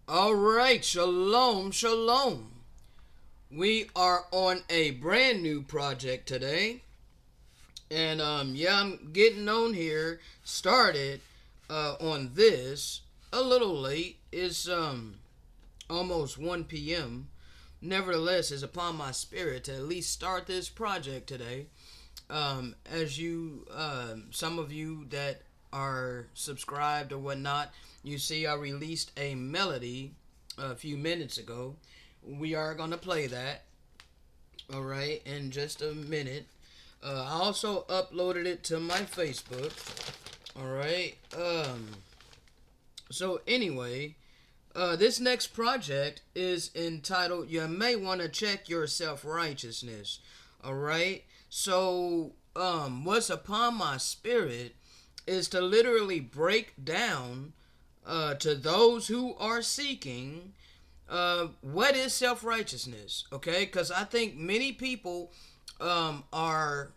All right, shalom, shalom. We are on a brand new project today, and yeah, I'm getting on here started on this a little late. It's almost 1 p.m. Nevertheless, it's upon my spirit to at least start this project today. As you, some of you that are subscribed or whatnot, you see I released a melody a few minutes ago. We are gonna play that, all right, in just a minute. I also uploaded it to my Facebook, all right. So anyway, this next project is entitled "You May Want to Check Your Self Righteousness." All right. So, what's upon my spirit is to literally break down to those who are seeking what is self righteousness. Okay, because I think many people are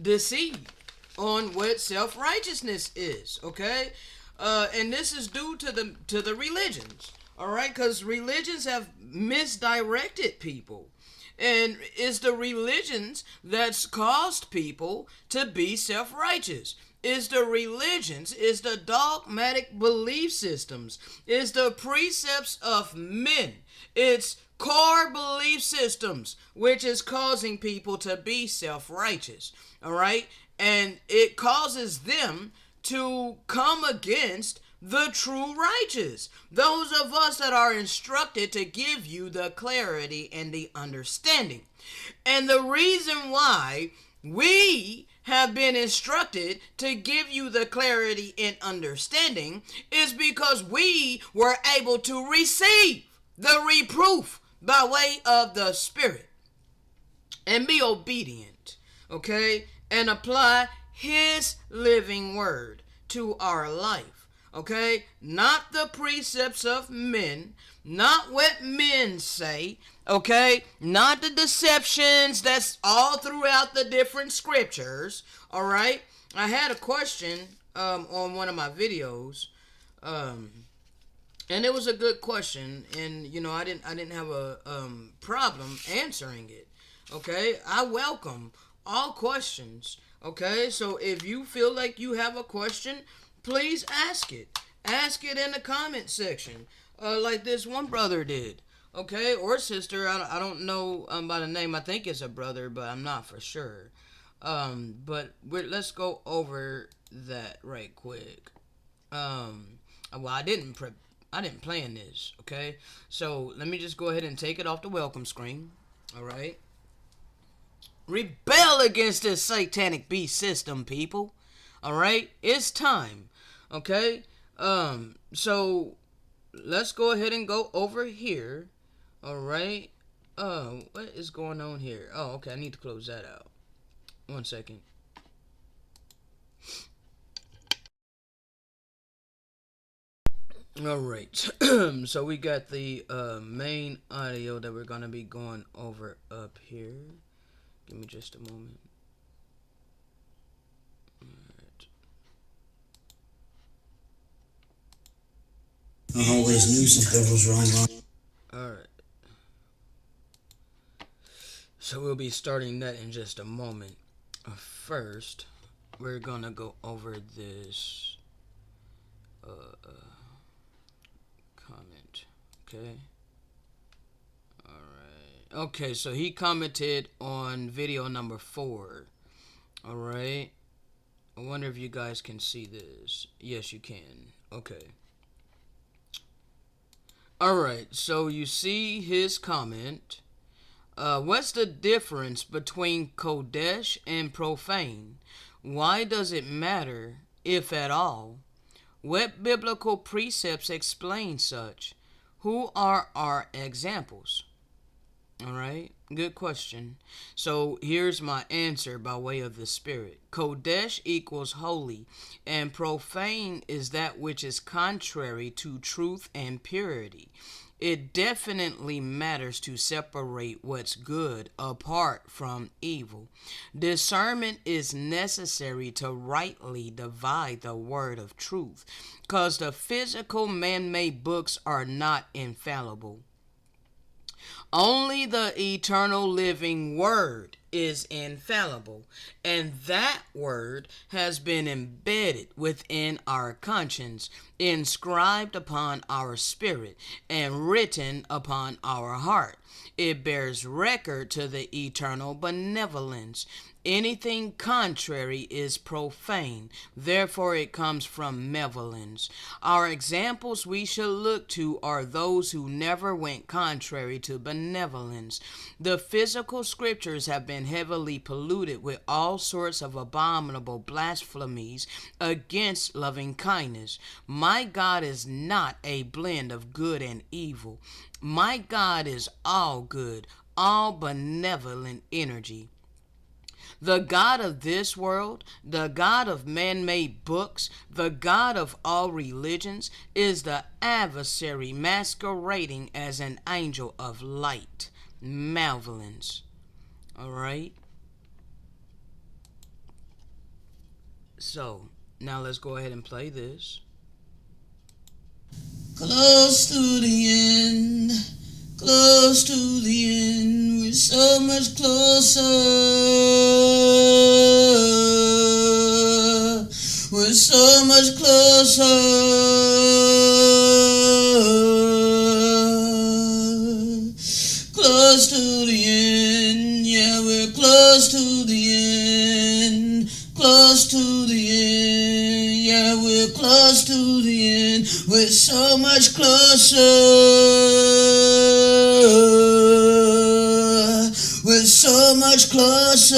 deceived on what self righteousness is. Okay, and this is due to the religions. All right, because religions have misdirected people. And it's the religions that's caused people to be self righteous. It's the religions, it's the dogmatic belief systems, it's the precepts of men, it's core belief systems which is causing people to be self righteous. All right? And it causes them to come against the true righteous. Those of us that are instructed to give you the clarity and the understanding. And the reason why we have been instructed to give you the clarity and understanding is because we were able to receive the reproof by way of the Spirit and be obedient, okay, and apply His living word to our life, okay? Not the precepts of men, not what men say, okay? Not the deceptions that's all throughout the different scriptures, all right? I had a question on one of my videos, um, and it was a good question, and I didn't have a problem answering it. Okay, I welcome all questions. Okay, so if you feel like you have a question, please ask it. Ask it in the comment section, like this one brother did. Okay, or sister. I don't know by the name. I think it's a brother, but I'm not for sure. But let's go over that right quick. Well, I didn't plan this. Okay, so let me just go ahead and take it off the welcome screen. All right. Rebel against this satanic beast system, people. All right, it's time. Okay. So let's go ahead and go over here. All right. What is going on here? Oh, okay. I need to close that out. One second. All right. So we got the main audio that we're gonna be going over up here. Give me just a moment. I always knew something was wrong. All right. So we'll be starting that in just a moment. First, we're gonna go over this comment. Okay. All right. Okay. So he commented on video number 4. All right. I wonder if you guys can see this. Yes, you can. Okay. All right. So you see his comment. What's the difference between Kodesh and profane? Why does it matter, if at all? What biblical precepts explain such? Who are our examples? All right, good question. So here's my answer by way of the Spirit. Kodesh equals holy, and profane is that which is contrary to truth and purity. it definitely matters to separate what's good apart from evil. Discernment is necessary to rightly divide the word of truth, because the physical man-made books are not infallible. Only the eternal living word is infallible, and that word has been embedded within our conscience, inscribed upon our spirit, and written upon our heart. It bears record to the eternal benevolence. Anything contrary is profane, therefore it comes from malevolence. Our examples we should look to are those who never went contrary to benevolence. The physical scriptures have been heavily polluted with all sorts of abominable blasphemies against loving kindness. My God is not a blend of good and evil. My God is all good, all benevolent energy. The God of this world, the God of man-made books, the God of all religions, is the adversary masquerading as an angel of light. Malevolence. All right? So, now let's go ahead and play this. Close to the end, close to the end, we're so much closer. We're so much closer. Close to the end, yeah, we're close to the end. Close to the end, yeah, we're close to the end. We're so much closer. We're so much closer.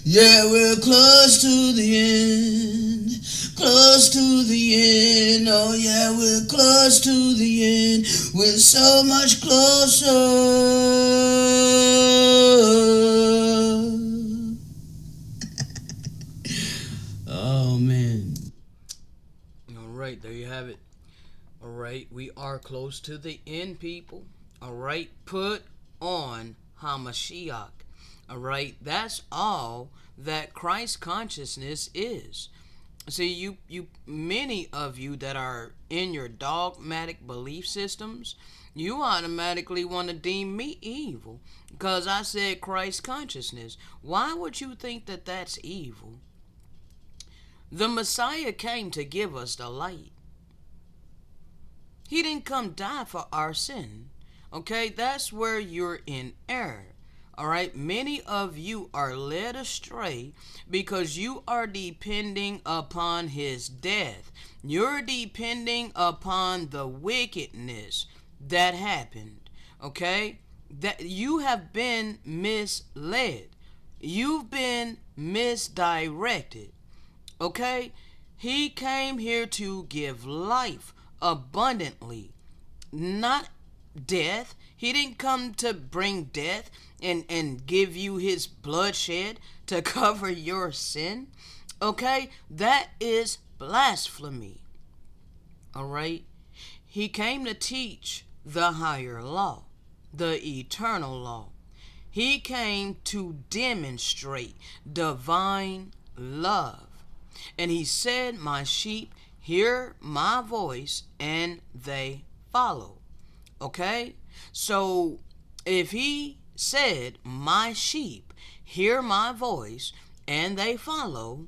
Yeah, we're close to the end. Close to the end. Oh, yeah, we're close to the end. We're so much closer. Oh, man. All right, there you have it. All right, we are close to the end, people. All right, put on Hamashiach. All right, that's all that Christ consciousness is. See, you many of you that are in your dogmatic belief systems, you automatically want to deem me evil because I said Christ consciousness. Why would you think that that's evil? The Messiah came to give us the light. He didn't come die for our sin. Okay, that's where you're in error. All right, many of you are led astray because you are depending upon his death. You're depending upon the wickedness that happened. Okay, that you have been misled. You've been misdirected. Okay, he came here to give life abundantly, not death. He didn't come to bring death and give you his bloodshed to cover your sin. Okay, that is blasphemy. All right, he came to teach the higher law, the eternal law. He came to demonstrate divine love. And he said, my sheep hear my voice and they follow. Okay? So if he said, my sheep hear my voice and they follow,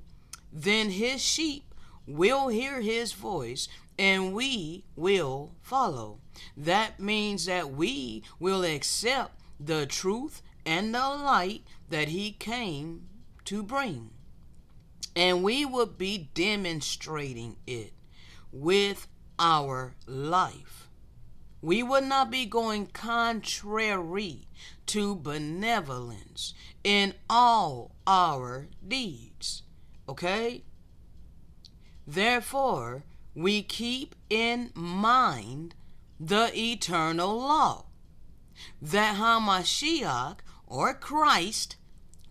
then his sheep will hear his voice and we will follow. That means that we will accept the truth and the light that he came to bring. And we will be demonstrating it with our life. We would not be going contrary to benevolence in all our deeds. Okay? Therefore, we keep in mind the eternal law that Hamashiach or Christ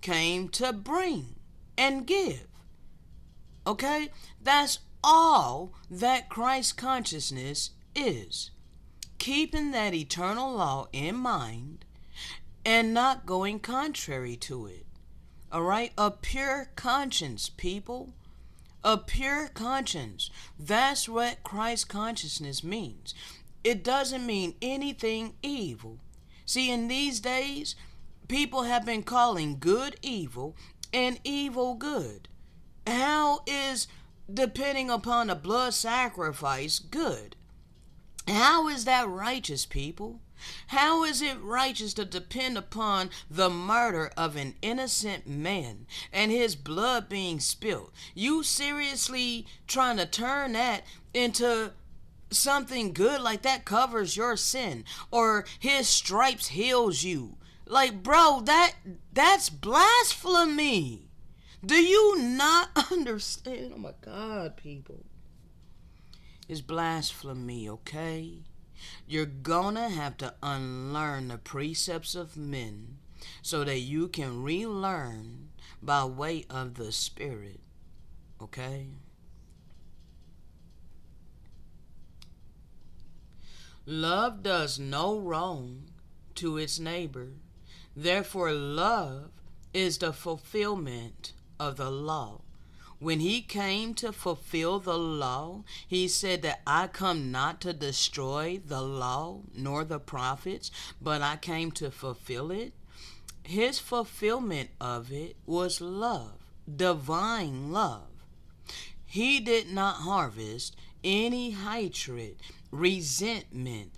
came to bring and give. Okay? That's all that Christ consciousness is. Keeping that eternal law in mind and not going contrary to it. All right? A pure conscience, people. A pure conscience. That's what Christ consciousness means. It doesn't mean anything evil. See, in these days, people have been calling good evil and evil good. How is depending upon a blood sacrifice good? How is that righteous, people? How is it righteous to depend upon the murder of an innocent man and his blood being spilled? You seriously trying to turn that into something good, like that covers your sin, or his stripes heals you? Like, bro, that's blasphemy. Do you not understand? Oh my God, people. It's blasphemy, okay? You're gonna have to unlearn the precepts of men so that you can relearn by way of the Spirit, okay? Love does no wrong to its neighbor. Therefore, love is the fulfillment of the law. When he came to fulfill the law, he said that I come not to destroy the law nor the prophets, but I came to fulfill it. His fulfillment of it was love, divine love. He did not harvest any hatred, resentment,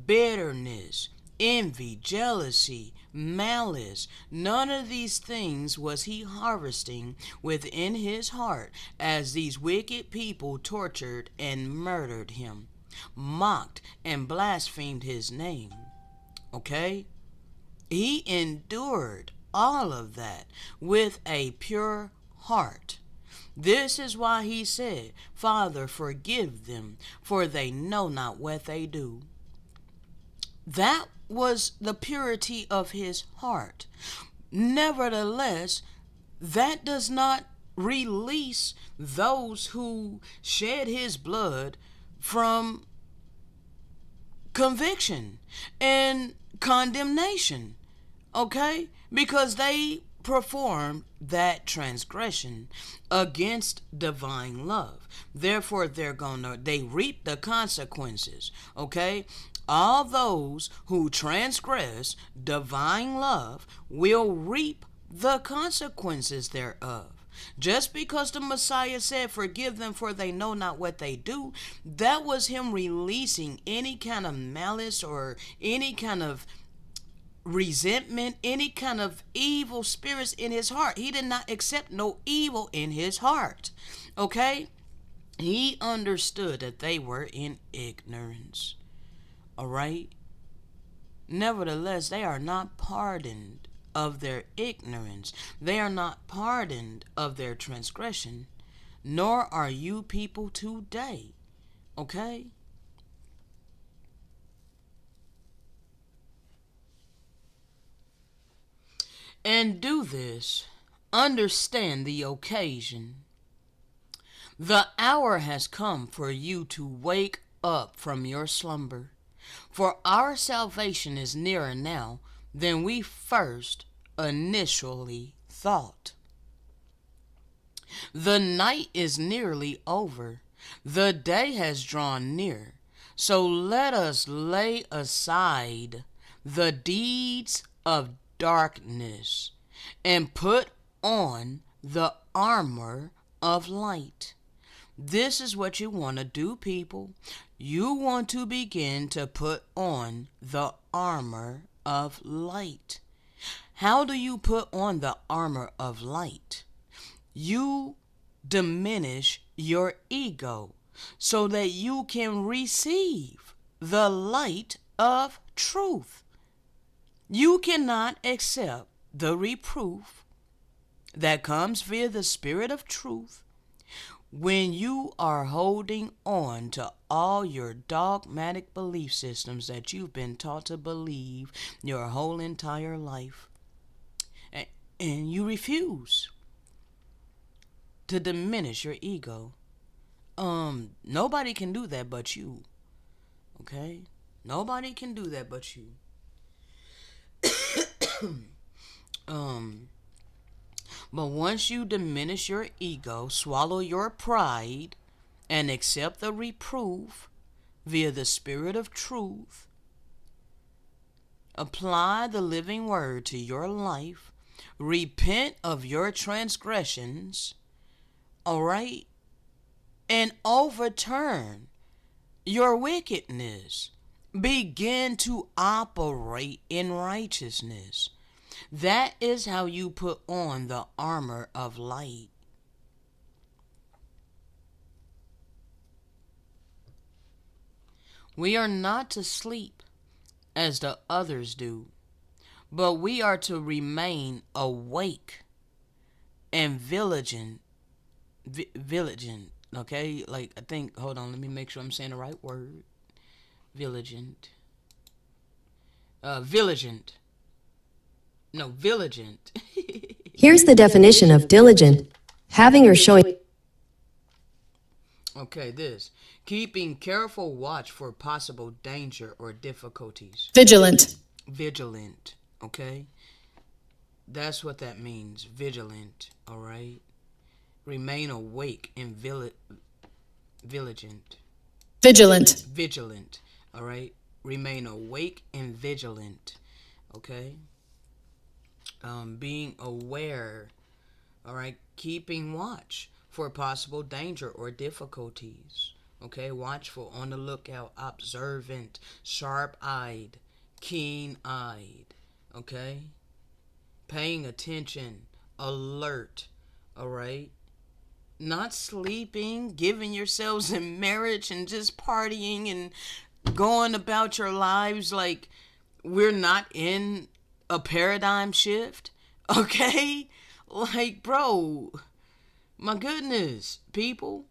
bitterness, envy, jealousy, malice. None of these things was he harvesting within his heart as these wicked people tortured and murdered him, mocked and blasphemed his name. Okay? He endured all of that with a pure heart. This is why he said, Father, forgive them, for they know not what they do. That was the purity of his heart. Nevertheless, that does not release those who shed his blood from conviction and condemnation. Okay? Because they performed that transgression against divine love. Therefore, they reap the consequences. Okay? All those who transgress divine love will reap the consequences thereof. Just because the Messiah said, forgive them for they know not what they do, that was him releasing any kind of malice or any kind of resentment, any kind of evil spirits in his heart. He did not accept no evil in his heart. Okay? He understood that they were in ignorance. All right? Nevertheless, they are not pardoned of their ignorance. They are not pardoned of their transgression, nor are you people today. Okay? And do this. Understand the occasion. The hour has come for you to wake up from your slumber. For our salvation is nearer now than we first initially thought. The night is nearly over. The day has drawn near. So let us lay aside the deeds of darkness and put on the armor of light. This is what you want to do, people. You want to begin to put on the armor of light. How do you put on the armor of light? You diminish your ego so that you can receive the light of truth. You cannot accept the reproof that comes via the Spirit of truth when you are holding on to all your dogmatic belief systems that you've been taught to believe your whole entire life. And you refuse to diminish your ego Nobody can do that but you. Okay? Nobody can do that but you. But once you diminish your ego, swallow your pride, and accept the reproof via the Spirit of truth, apply the living word to your life, repent of your transgressions, all right, and overturn your wickedness. Begin to operate in righteousness. That is how you put on the armor of light. We are not to sleep as the others do, but we are to remain awake and vigilant. Okay, like I think. Hold on, let me make sure I'm saying the right word. Vigilant. Vigilant. No, vigilant. Here's the definition of diligent: having or showing. Okay, this. Keeping careful watch for possible danger or difficulties. Vigilant. Vigilant. Okay? That's what that means. Vigilant. All right? Remain awake and vigilant. Vigilant. Vigilant. All right? Remain awake and vigilant. Okay? Being aware. All right? Keeping watch for possible danger or difficulties. Okay? Watchful, on the lookout, observant, sharp-eyed, keen-eyed. Okay? Paying attention, alert. All right? Not sleeping, giving yourselves in marriage and just partying and going about your lives like we're not in a paradigm shift. Okay? Like, bro, my goodness, people,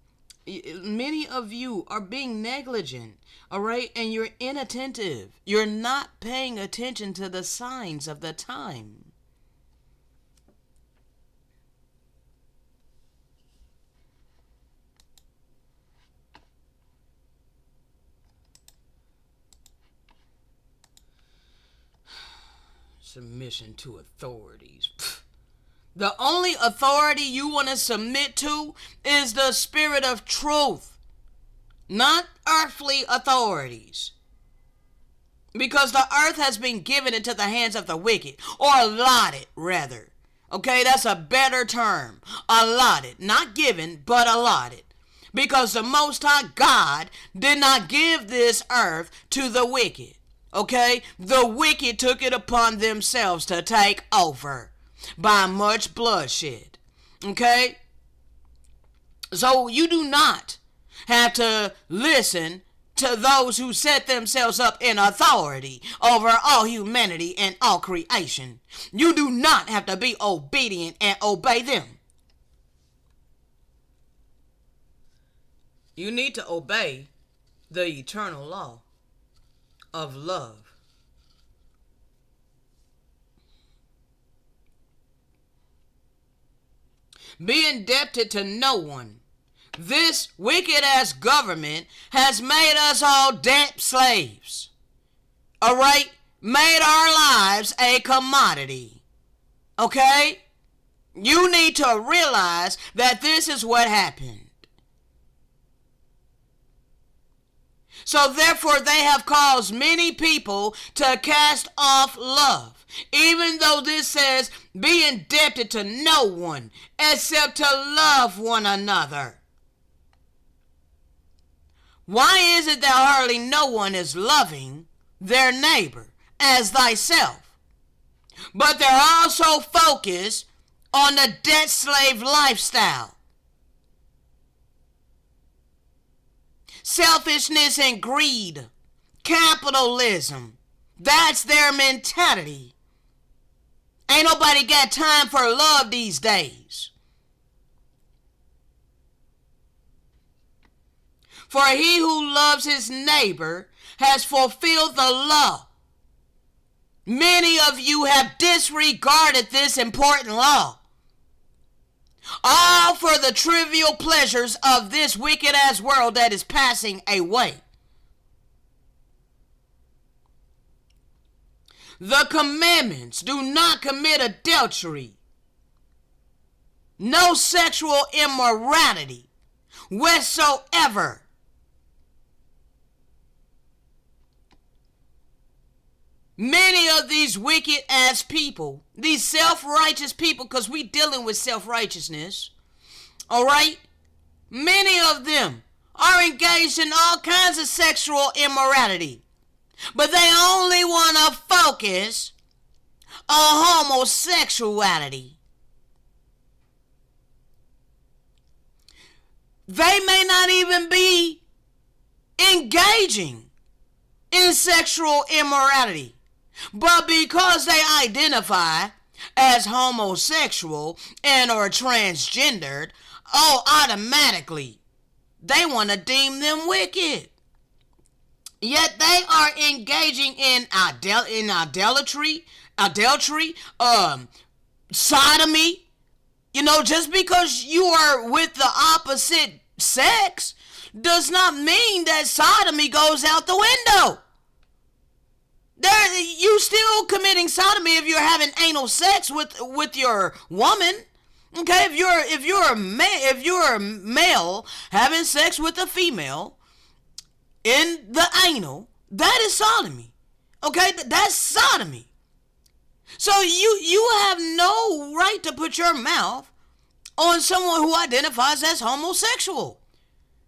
many of you are being negligent, all right? And you're inattentive. You're not paying attention to the signs of the time. Submission to authorities. The only authority you want to submit to is the Spirit of truth, not earthly authorities. Because the earth has been given into the hands of the wicked, or allotted, rather. Okay, that's a better term. Allotted, not given, but allotted. Because the Most High God did not give this earth to the wicked. Okay, the wicked took it upon themselves to take over by much bloodshed. Okay, so you do not have to listen to those who set themselves up in authority over all humanity and all creation. You do not have to be obedient and obey them. You need to obey the eternal law of love. Be indebted to no one. This wicked ass government has made us all debt slaves. All right? Made our lives a commodity. Okay? You need to realize that this is what happened. So therefore they have caused many people to cast off love. Even though this says, be indebted to no one except to love one another. Why is it that hardly no one is loving their neighbor as thyself? But they're also focused on the debt slave lifestyle. Selfishness and greed. Capitalism. That's their mentality. Ain't nobody got time for love these days. For he who loves his neighbor has fulfilled the law. Many of you have disregarded this important law. All for the trivial pleasures of this wicked ass world that is passing away. The commandments: do not commit adultery, no sexual immorality whatsoever. Many of these wicked ass people, these self-righteous people, because we dealing with self-righteousness, all right? Many of them are engaged in all kinds of sexual immorality, but they only want to focus on homosexuality. They may not even be engaging in sexual immorality, but because they identify as homosexual and or transgendered, automatically they want to deem them wicked. Yet they are engaging in adultery, sodomy. You know, just because you are with the opposite sex does not mean that sodomy goes out the window. You still committing sodomy if you're having anal sex with your woman. Okay, if you're a male having sex with a female in the anal, that is sodomy. Okay, that's sodomy. So you have no right to put your mouth on someone who identifies as homosexual.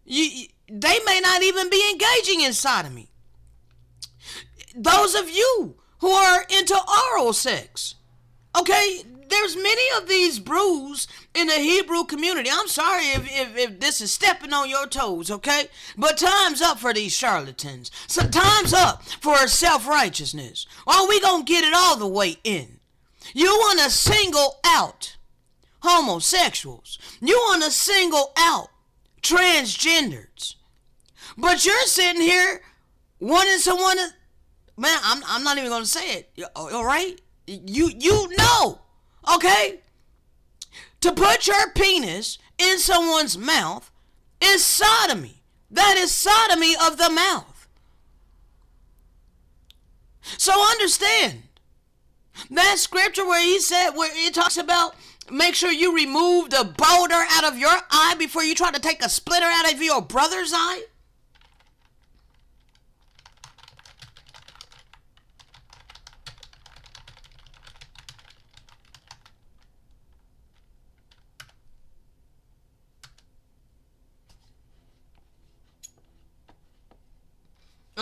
They may not even be engaging in sodomy. Those of you who are into oral sex, okay, there's many of these brews in the Hebrew community. I'm sorry if this is stepping on your toes, okay? But time's up for these charlatans. So time's up for self-righteousness. Or we gonna get it all the way in. You want to single out homosexuals. You want to single out transgenders. But you're sitting here wanting someone to... Man, I'm not even going to say it. All right? You know, okay? To put your penis in someone's mouth is sodomy. That is sodomy of the mouth. So understand that scripture where it talks about make sure you remove the boulder out of your eye before you try to take a splinter out of your brother's eye.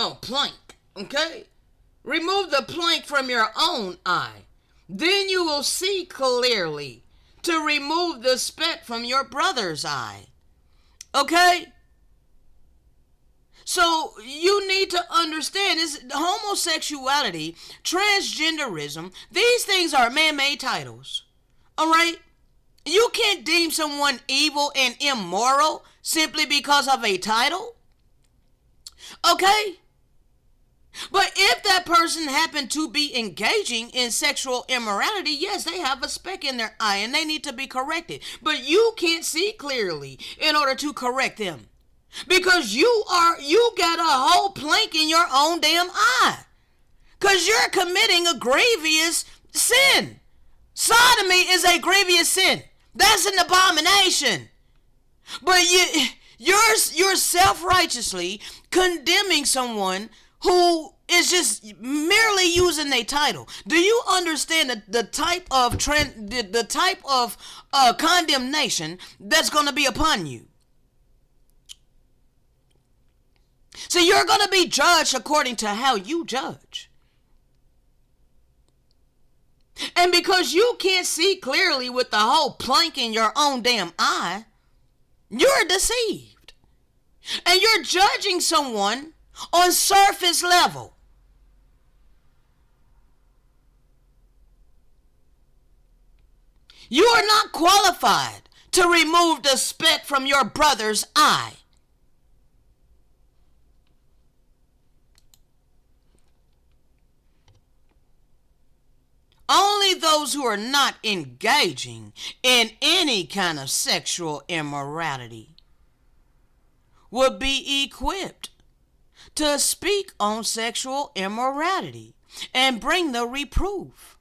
Oh, plank, okay? Remove the plank from your own eye. Then you will see clearly to remove the speck from your brother's eye. Okay? So you need to understand is homosexuality, transgenderism, these things are man-made titles. All right? You can't deem someone evil and immoral simply because of a title. Okay? But if that person happened to be engaging in sexual immorality, yes, they have a speck in their eye and they need to be corrected. But you can't see clearly in order to correct them. Because you got a whole plank in your own damn eye. Because you're committing a grievous sin. Sodomy is a grievous sin. That's an abomination. But you're self-righteously condemning someone who is just merely using their title. Do you understand the type of condemnation that's going to be upon you? So you're going to be judged according to how you judge. And because you can't see clearly with the whole plank in your own damn eye, you're deceived. And you're judging someone on surface level. You are not qualified to remove the speck from your brother's eye. Only those who are not engaging in any kind of sexual immorality will be equipped to speak on sexual immorality and bring the reproof.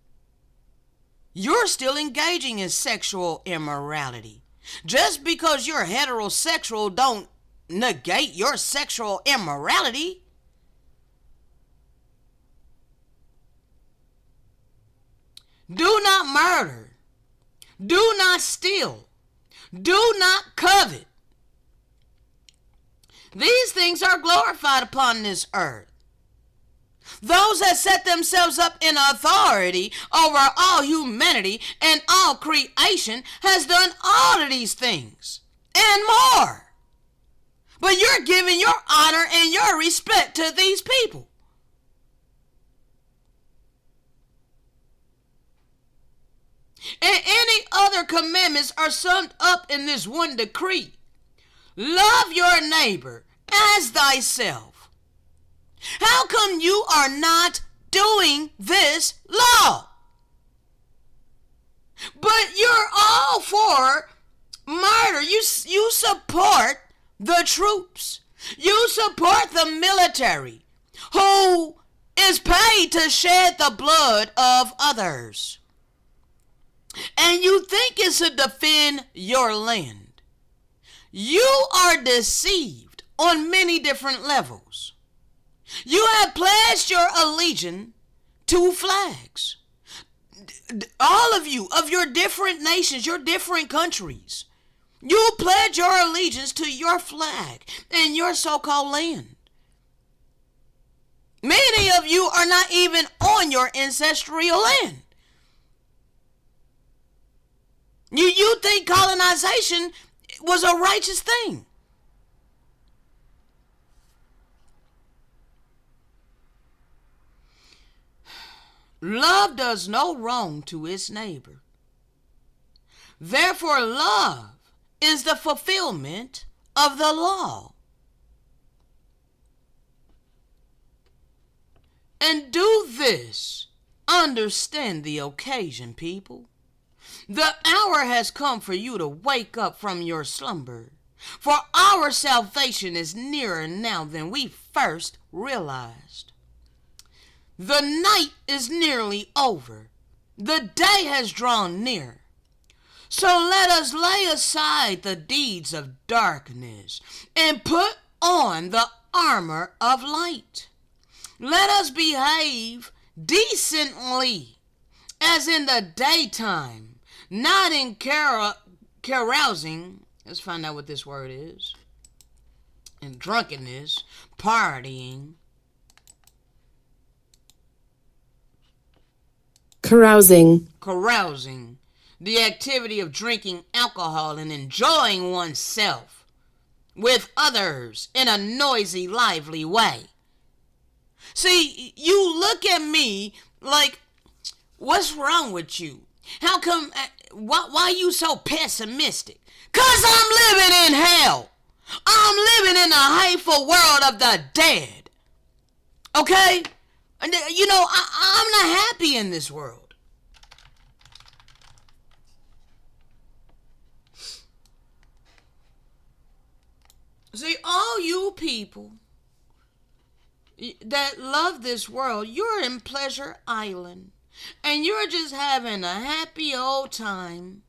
You're still engaging in sexual immorality. Just because you're heterosexual don't negate your sexual immorality. Do not murder. Do not steal. Do not covet. These things are glorified upon this earth. Those that set themselves up in authority over all humanity and all creation has done all of these things and more. But you're giving your honor and your respect to these people. And any other commandments are summed up in this one decree. Love your neighbor as thyself. How come you are not doing this law? But you're all for murder. You support the troops. You support the military who is paid to shed the blood of others. And you think it's to defend your land. You are deceived on many different levels. You have pledged your allegiance to flags. All of you, of your different nations, your different countries, you pledge your allegiance to your flag and your so-called land. Many of you are not even on your ancestral land. You think colonization was a righteous thing. Love does no wrong to its neighbor. Therefore, love is the fulfillment of the law. And do this, understand the occasion, people. The hour has come for you to wake up from your slumber, for our salvation is nearer now than we first realized. The night is nearly over. The day has drawn near. So let us lay aside the deeds of darkness and put on the armor of light. Let us behave decently as in the daytime, not in carousing. Let's find out what this word is. And drunkenness, partying. Carousing. The activity of drinking alcohol and enjoying oneself with others in a noisy, lively way. See, you look at me like, what's wrong with you? How come, why you so pessimistic? 'Cause I'm living in hell. I'm living in the hateful world of the dead. Okay? You know, I'm not happy in this world. See, all you people that love this world, you're in Pleasure Island. And you're just having a happy old time.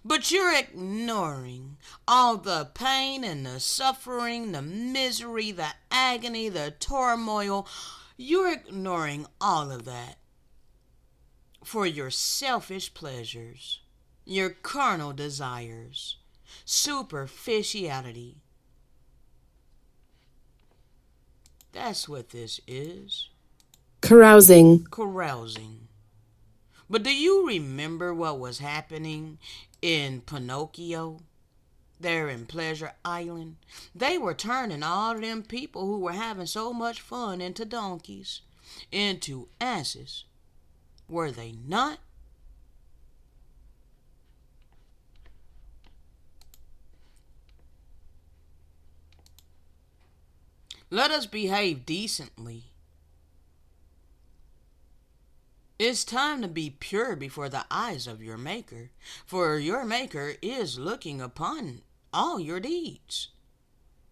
But you're ignoring all the pain and the suffering, the misery, the agony, the turmoil. You're ignoring all of that for your selfish pleasures, your carnal desires, superficiality. That's what this is. Carousing. But do you remember what was happening in Pinocchio? There in Pleasure Island? They were turning all them people who were having so much fun into donkeys, into asses. Were they not? Let us behave decently It's time to be pure before the eyes of your Maker, for your Maker is looking upon all your deeds.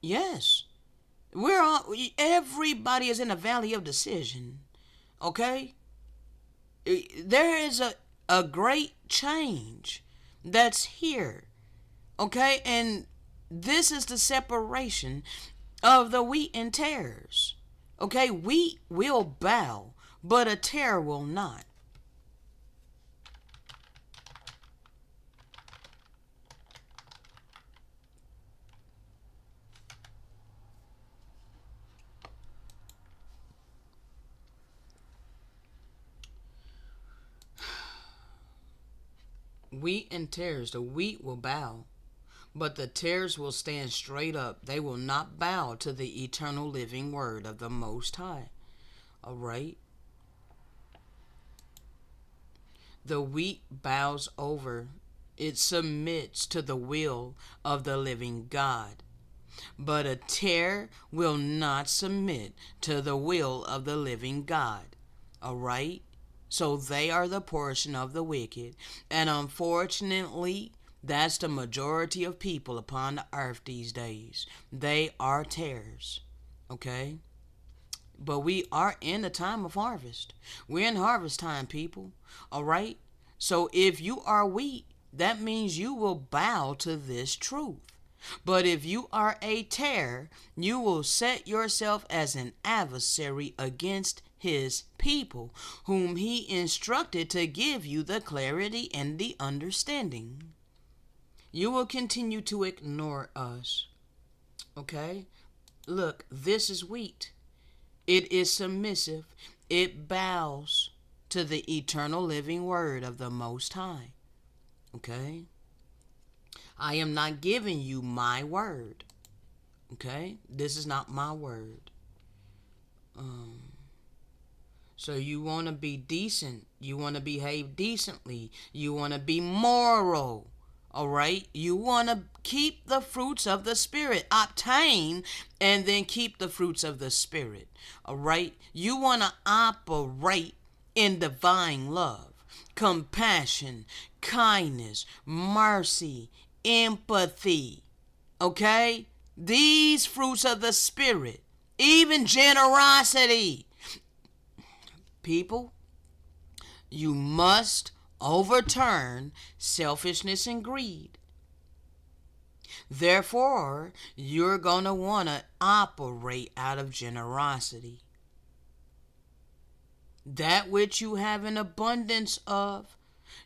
Yes, we're all, everybody is in a valley of decision. Okay? There is a great change that's here. Okay? And this is the separation of the wheat and tares. Okay? Wheat will bow, but a tare will not. Wheat and tares, the wheat will bow, but the tares will stand straight up. They will not bow to the eternal living word of the Most High. All right? The wheat bows over. It submits to the will of the living God. But a tare will not submit to the will of the living God. All right? So they are the portion of the wicked. And unfortunately, that's the majority of people upon the earth these days. They are tares. Okay? But we are in the time of harvest. We're in harvest time, people. All right? So if you are wheat, that means you will bow to this truth. But if you are a tare, you will set yourself as an adversary against his people, whom he instructed to give you the clarity and the understanding. You will continue to ignore us. Okay? Look, this is wheat. It is submissive. It bows to the eternal living word of the Most High. Okay? I am not giving you my word. Okay? This is not my word. So you want to be decent. You want to behave decently. You want to be moral. All right? You want to keep the fruits of the Spirit. Obtain and then keep the fruits of the Spirit. All right? You want to operate in divine love, compassion, kindness, mercy, empathy. Okay? These fruits of the Spirit, even generosity. People, you must overturn selfishness and greed. Therefore, you're going to want to operate out of generosity. That which you have an abundance of,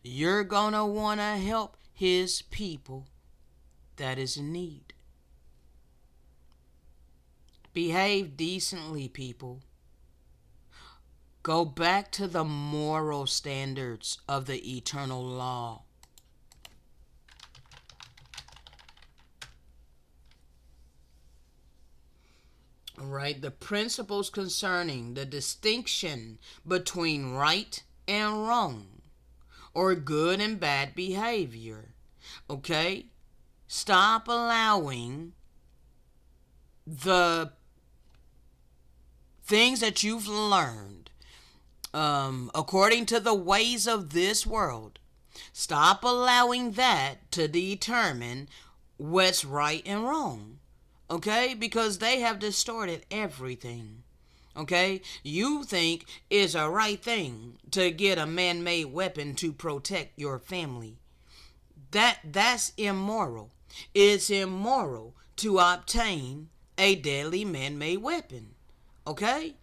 you're going to want to help his people that is in need. Behave decently, people. Go back to the moral standards of the eternal law. All right, the principles concerning the distinction between right and wrong, or good and bad behavior. Okay? Stop allowing the things that you've learned according to the ways of this world. Stop allowing that to determine what's right and wrong. Okay? Because they have distorted everything. Okay? You think it's a right thing to get a man-made weapon to protect your family. That's immoral. It's immoral to obtain a deadly man-made weapon. Okay?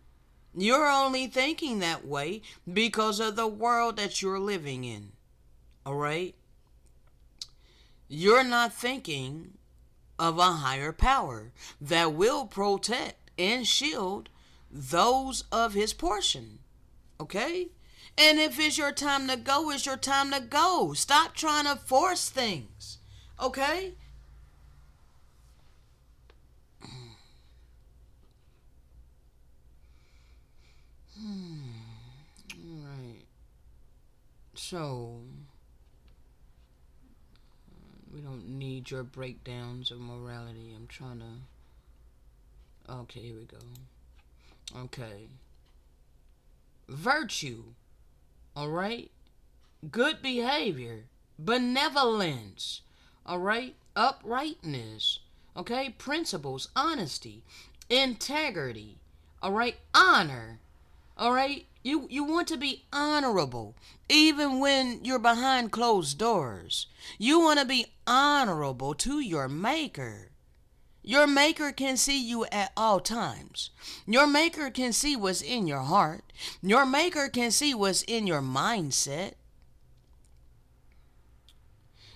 You're only thinking that way because of the world that you're living in. All right? You're not thinking of a higher power that will protect and shield those of his portion. Okay? And if it's your time to go, it's your time to go. Stop trying to force things. Okay? Alright. So, we don't need your breakdowns of morality. I'm trying to... Okay, here we go. Okay. Virtue All right? Good behavior, benevolence, all right? Uprightness, okay? Principles, honesty, integrity, all right? Honor, all right? You want to be honorable even when you're behind closed doors. You want to be honorable to your maker. Your maker can see you at all times. Your maker can see what's in your heart. Your maker can see what's in your mindset.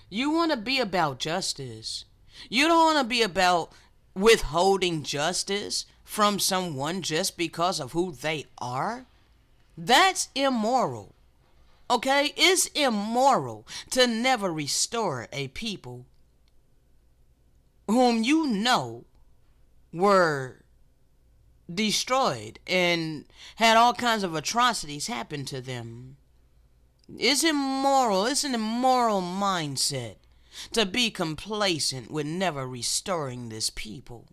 You want to be about justice. You don't want to be about withholding justice from someone just because of who they are. That's immoral. Okay? It's immoral to never restore a people whom you know were destroyed and had all kinds of atrocities happen to them. It's immoral. It's an immoral mindset to be complacent with never restoring this people.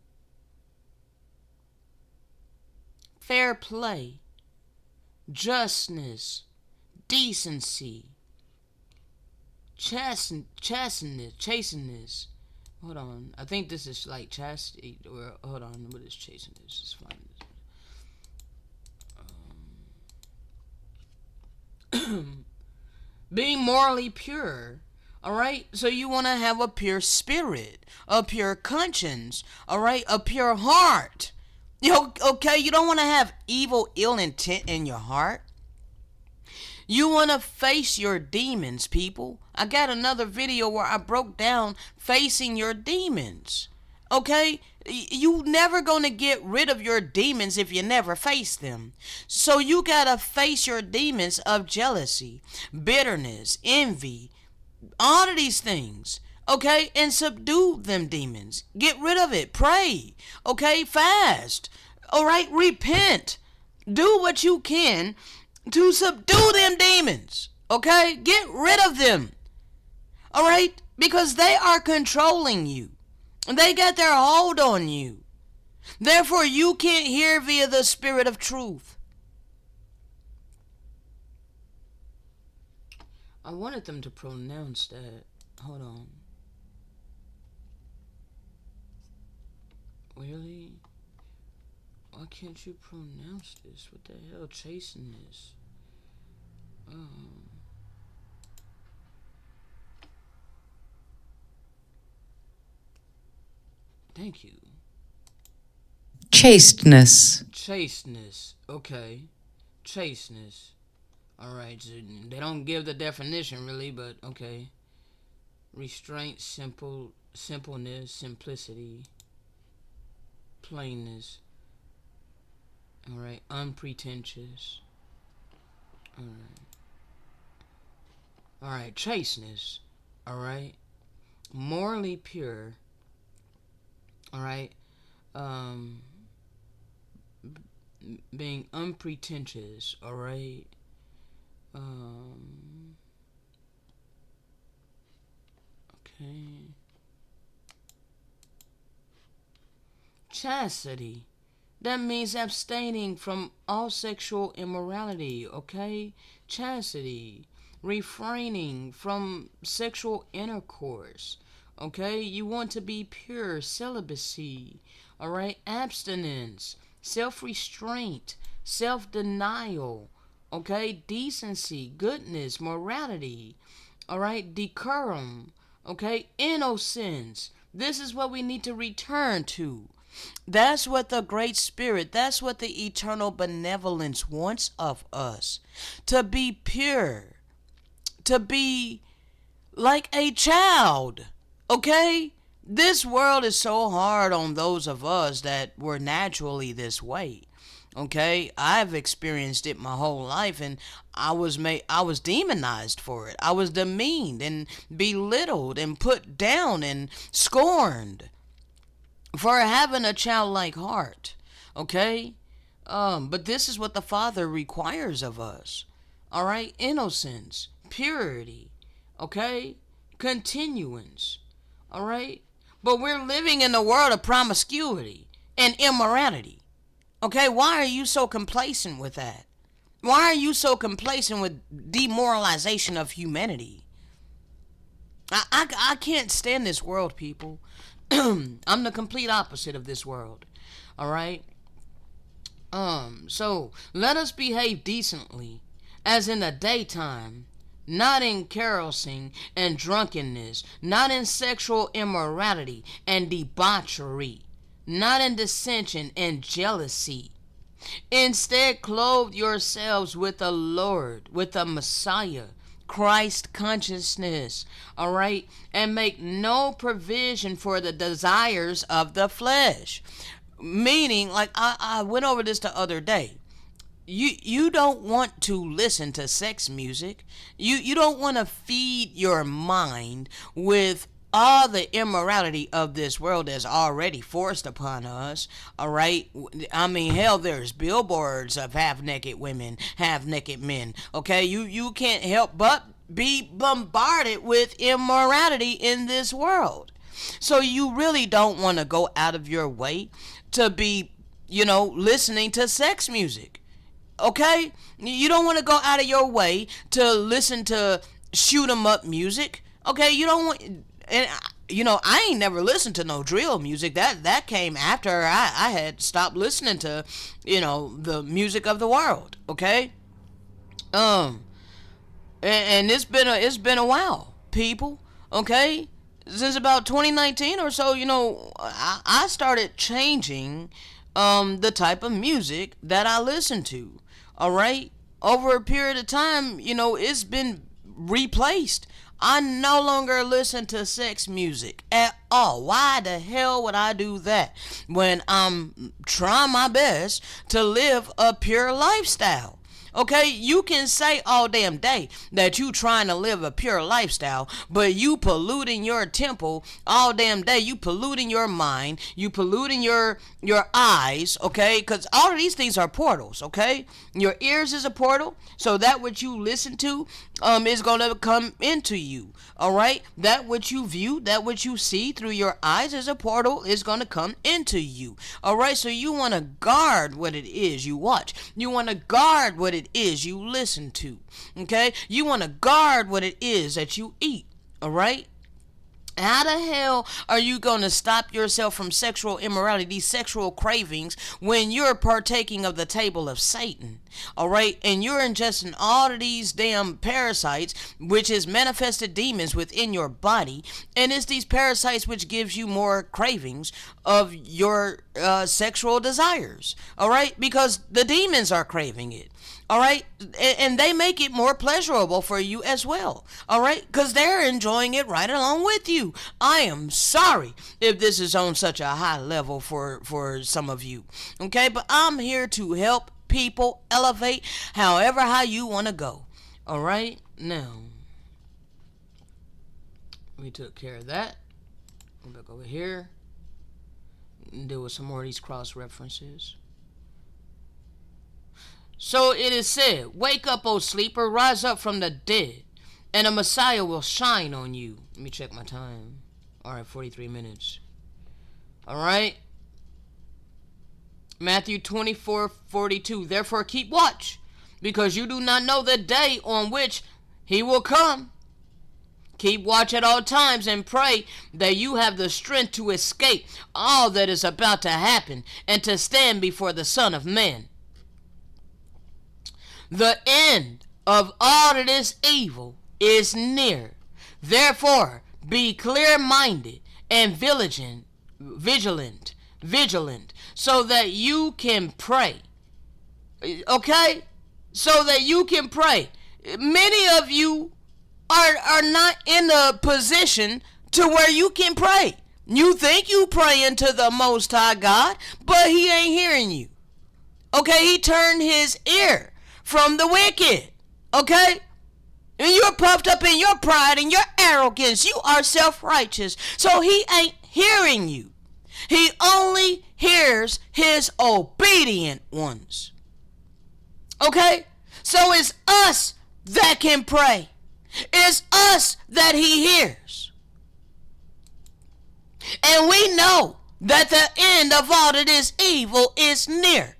Fair play, justness, decency, chastenness. Hold on. I think this is like chastity, or hold on. What is chastenness? Let's find this. Being morally pure. All right. So you want to have a pure spirit, a pure conscience. All right. A pure heart. Okay. You don't want to have evil, ill intent in your heart. You want to face your demons, people. I got another video where I broke down facing your demons. Okay? You never going to get rid of your demons if you never face them. So you got to face your demons of jealousy, bitterness, envy, all of these things. Okay? And subdue them demons. Get rid of it. Pray. Okay? Fast. All right? Repent. Do what you can to subdue them demons. Okay? Get rid of them. All right? Because they are controlling you. They got their hold on you. Therefore, you can't hear via the spirit of truth. I wanted them to pronounce that. Hold on. Really? Why can't you pronounce this? What the hell? Chasing this. Thank you. Chasteness. Chasteness. Okay. Chasteness. Alright. So they don't give the definition really, but okay. Restraint, simpleness, simplicity, plainness. Alright. Unpretentious. Alright. Chasteness. Alright. Morally pure. Alright. Being unpretentious. Alright. Okay. Chastity. That means abstaining from all sexual immorality, okay? Chastity. Refraining from sexual intercourse, okay? You want to be pure. Celibacy, all right? Abstinence. Self-restraint. Self-denial, okay? Decency. Goodness. Morality, all right? Decorum, okay? Innocence. This is what we need to return to. That's what the Great Spirit, that's what the eternal benevolence wants of us. To be pure. To be like a child. Okay? This world is so hard on those of us that were naturally this way. Okay? I've experienced it my whole life, and I was demonized for it. I was demeaned and belittled and put down and scorned for having a childlike heart. Okay? But this is what the Father requires of us. All right? Innocence, purity, okay? Continuance, all right? But we're living in a world of promiscuity and immorality. Okay? Why are you so complacent with that? Why are you so complacent with demoralization of humanity? I can't stand this world, people. I'm the complete opposite of this world. All right. So let us behave decently, as in the daytime, not in carousing and drunkenness, not in sexual immorality and debauchery, not in dissension and jealousy. Instead, clothe yourselves with the Lord, with the Messiah, Christ consciousness, all right? And make no provision for the desires of the flesh. Meaning, like I went over this the other day. You don't want to listen to sex music. You don't want to feed your mind with all the immorality of this world that's already forced upon us. All right. I mean, hell, there's billboards of half-naked women, half-naked men. Okay. You can't help but be bombarded with immorality in this world. So you really don't want to go out of your way to be, listening to sex music. Okay? You don't want to go out of your way to listen to shoot 'em up music. Okay? You don't want, and I ain't never listened to no drill music. That came after I had stopped listening to, the music of the world. Okay? And it's been a while, people. Okay? Since about 2019 or so, I started changing the type of music that I listen to. All right? Over a period of time, it's been replaced. I no longer listen to sex music at all. Why the hell would I do that when I'm trying my best to live a pure lifestyle? Okay, you can say all damn day that you trying to live a pure lifestyle, but you polluting your temple all damn day. You polluting your mind. You polluting your eyes. Okay, because all of these things are portals. Okay, your ears is a portal, so that what you listen to is gonna come into you. All right, that what you view, that what you see through your eyes is a portal, is gonna come into you. All right, so you want to guard what it is you watch. You want to guard what it is you listen to. Okay, you want to guard what it is that you eat. All right. How the hell are you going to stop yourself from sexual immorality, these sexual cravings, when you're partaking of the table of Satan? All right. And you're ingesting all of these damn parasites, which is manifested demons within your body. And it's these parasites which gives you more cravings of your sexual desires. All right. Because the demons are craving it. All right. And they make it more pleasurable for you as well. All right. Because they're enjoying it right along with you. I am sorry if this is on such a high level for some of you. Okay. But I'm here to help people elevate how you want to go. All right. Now, we took care of that. Go back over here and deal with some more of these cross references. So it is said, wake up, O sleeper, rise up from the dead, and a Messiah will shine on you. Let me check my time. All right, 43 minutes. All right. Matthew 24:42. Therefore keep watch, because you do not know the day on which he will come. Keep watch at all times and pray that you have the strength to escape all that is about to happen and to stand before the Son of Man. The end of all that is evil is near. Therefore, be clear-minded and vigilant, so that you can pray. Okay? So that you can pray. Many of you are not in a position to where you can pray. You think you praying to the Most High God, but he ain't hearing you. Okay? He turned his ear from the wicked. Okay? And you're puffed up in your pride and your arrogance. You are self-righteous. So he ain't hearing you. He only hears his obedient ones. Okay? So it's us that can pray. It's us that he hears. And we know that the end of all that is evil is near.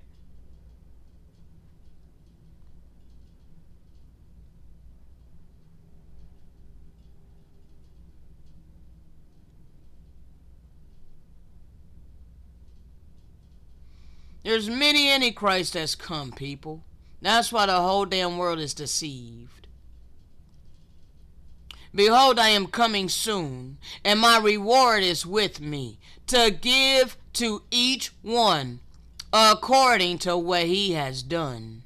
There's many antichrists that's come, people. That's why the whole damn world is deceived. Behold, I am coming soon, and my reward is with me, to give to each one according to what he has done.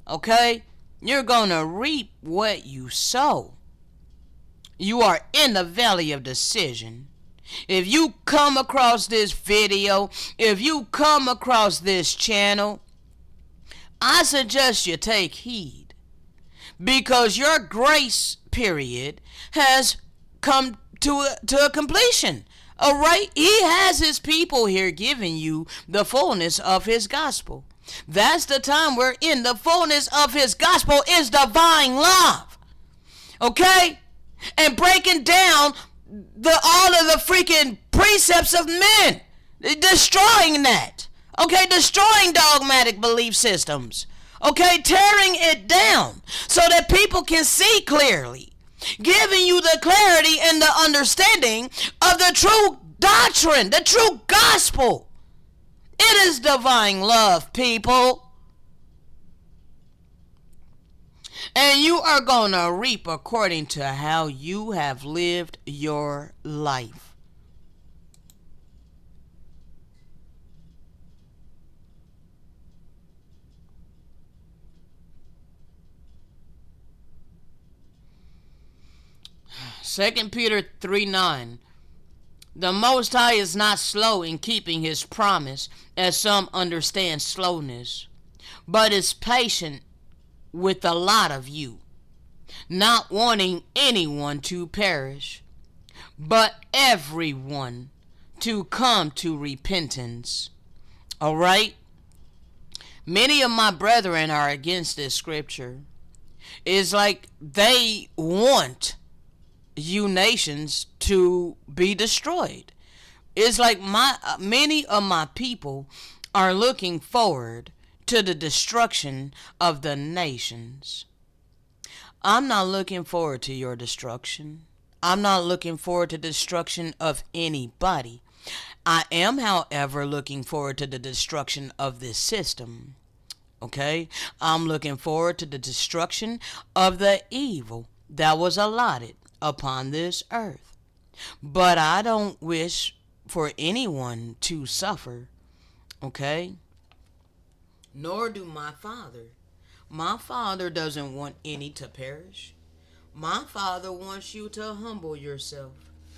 Okay? You're gonna reap what you sow. You are in the valley of decision. If you come across this video, if you come across this channel, I suggest you take heed, because your grace period has come to a completion. All right? He has his people here giving you the fullness of his gospel. That's the time we're in. The fullness of his gospel is divine love. Okay? And breaking down all of the freaking precepts of men. Destroying that. Okay? Destroying dogmatic belief systems. Okay? Tearing it down so that people can see clearly. Giving you the clarity and the understanding of the true doctrine, the true gospel. It is divine love, people. And you are going to reap according to how you have lived your life. Second Peter 3:9. The Most High is not slow in keeping his promise, as some understand slowness, but is patient with a lot of you, not wanting anyone to perish, but everyone to come to repentance. All right? Many of my brethren are against this scripture. It's like they want you nations to be destroyed. It's like many of my people are looking forward to the destruction of the nations. I'm not looking forward to your destruction. I'm not looking forward to the destruction of anybody. I am, however, looking forward to the destruction of this system. Okay? I'm looking forward to the destruction of the evil that was allotted upon this earth. But I don't wish for anyone to suffer. Okay? Nor do my Father. My Father doesn't want any to perish. My Father wants you to humble yourself,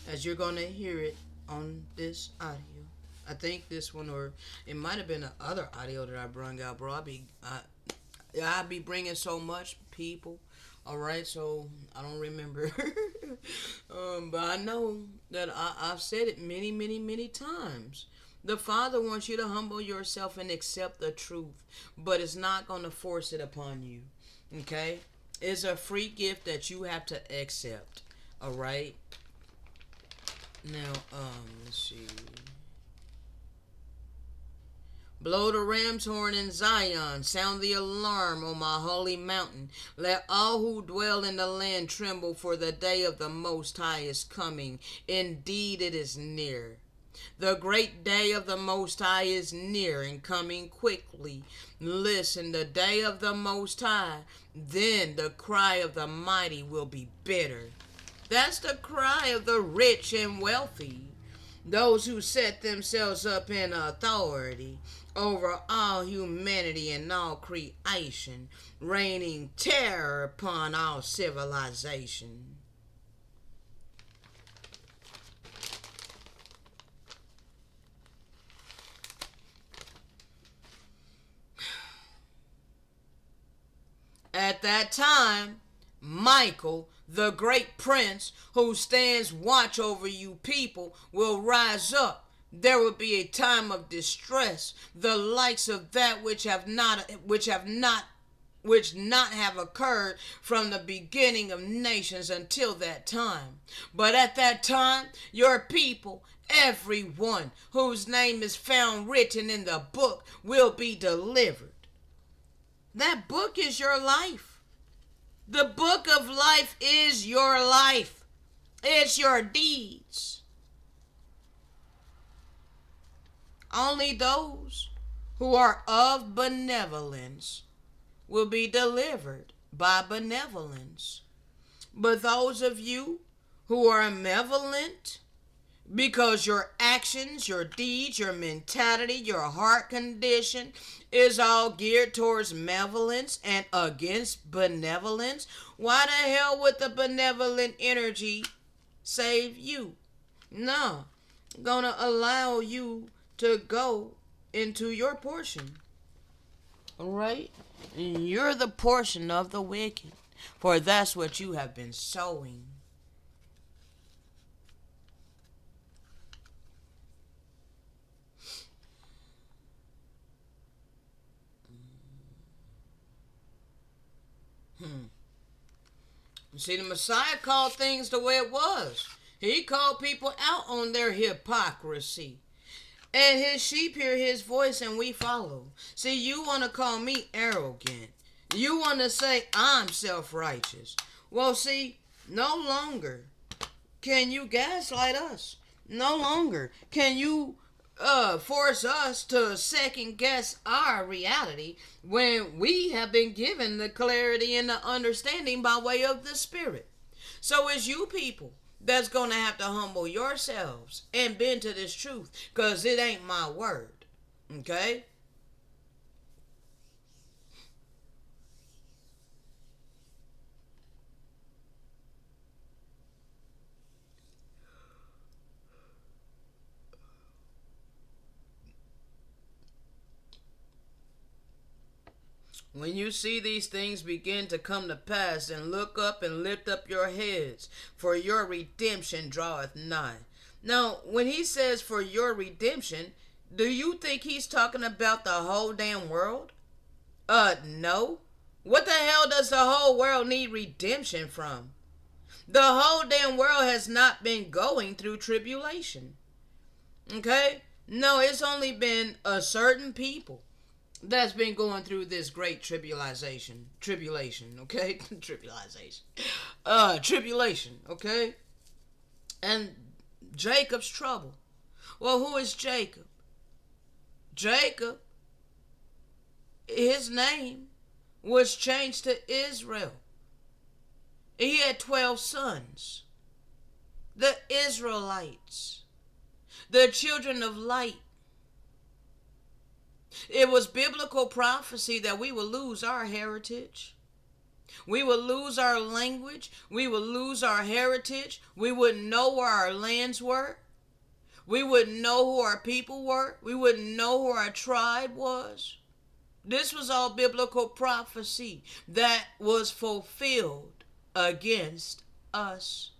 as you're going to hear it on this audio. I think this one, or it might have been the other audio that I brought out, bro. I be bringing so much people. All right, so I don't remember. But I know that I've said it many, many, many times. The Father wants you to humble yourself and accept the truth, but it's not going to force it upon you. Okay? It's a free gift that you have to accept. All right? Now, let's see. Blow the ram's horn in Zion, sound the alarm on my holy mountain. Let all who dwell in the land tremble, for the day of the Most High is coming. Indeed, it is near. The great day of the Most High is near and coming quickly. Listen, the day of the Most High, then the cry of the mighty will be bitter. That's the cry of the rich and wealthy, those who set themselves up in authority over all humanity and all creation, raining terror upon all civilization. At that time, Michael, the great prince who stands watch over you people, will rise up. There will be a time of distress, the likes of that which not have occurred from the beginning of nations until that time. But at that time, your people, everyone whose name is found written in the book, will be delivered. That book is your life. The book of life is your life. It's your deeds. Only those who are of benevolence will be delivered by benevolence. But those of you who are malevolent, because your actions, your deeds, your mentality, your heart condition is all geared towards malevolence and against benevolence, why the hell would the benevolent energy save you? No, gonna allow you to go into your portion. All right? You're the portion of the wicked, for that's what you have been sowing. You see, the Messiah called things the way it was. He called people out on their hypocrisy. And his sheep hear his voice and we follow. See, you want to call me arrogant. You want to say I'm self-righteous. Well, see, no longer can you gaslight us. No longer can you force us to second guess our reality when we have been given the clarity and the understanding by way of the Spirit. So it's you people that's going to have to humble yourselves and bend to this truth, because it ain't my word. Okay? When you see these things begin to come to pass, then look up and lift up your heads, for your redemption draweth nigh. Now, when he says for your redemption, do you think he's talking about the whole damn world? No. What the hell does the whole world need redemption from? The whole damn world has not been going through tribulation. Okay? No, it's only been a certain people that's been going through this great tribulation, okay? Tribulation, okay? And Jacob's trouble. Well, who is Jacob? Jacob, his name was changed to Israel. He had 12 sons. The Israelites, the children of light. It was biblical prophecy that we will lose our heritage. We will lose our language. We will lose our heritage. We wouldn't know where our lands were. We wouldn't know who our people were. We wouldn't know who our tribe was. This was all biblical prophecy that was fulfilled against us.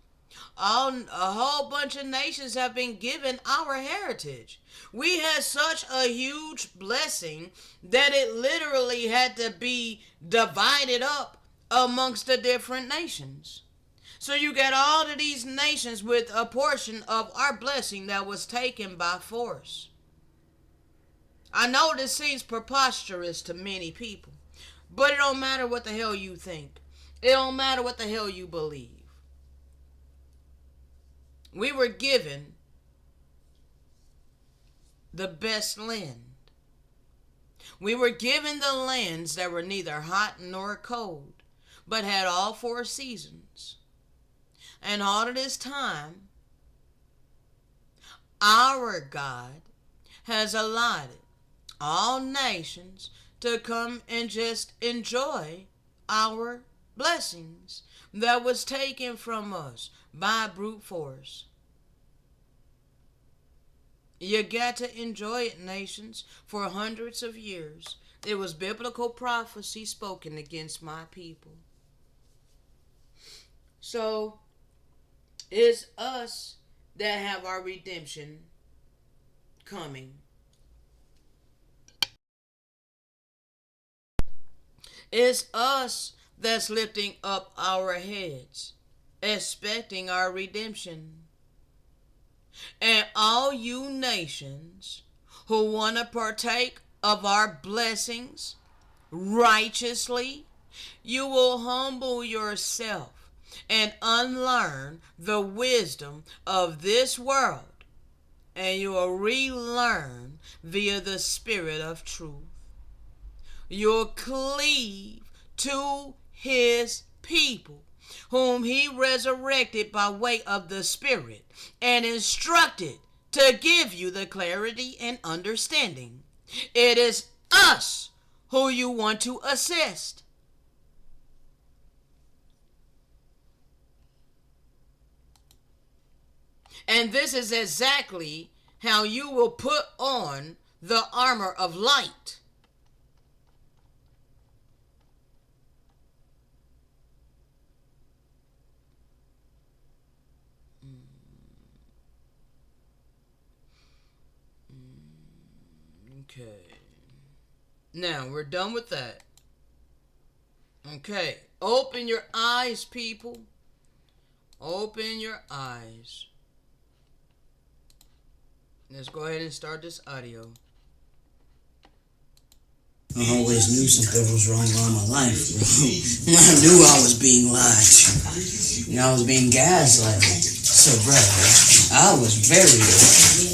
A whole bunch of nations have been given our heritage. We had such a huge blessing that it literally had to be divided up amongst the different nations. So you got all of these nations with a portion of our blessing that was taken by force. I know this seems preposterous to many people, but it don't matter what the hell you think. It don't matter what the hell you believe. We were given the best land. We were given the lands that were neither hot nor cold, but had all 4 seasons. And all of this time, our God has allotted all nations to come and just enjoy our blessings that was taken from us by brute force. You got to enjoy it, nations, for hundreds of years. It was biblical prophecy spoken against my people. So, it's us that have our redemption coming. It's us that's lifting up our heads, expecting our redemption. And all you nations who want to partake of our blessings righteously, you will humble yourself and unlearn the wisdom of this world and you will relearn via the Spirit of truth. You'll cleave to his people, whom he resurrected by way of the Spirit and instructed to give you the clarity and understanding. It is us who you want to assist. And this is exactly how you will put on the armor of light. Okay. Now, we're done with that. Okay. Open your eyes, people. Open your eyes. Let's go ahead and start this audio. I always knew something was wrong all my life, bro. I knew I was being lied to. I was being gaslighted. So, brother, I was very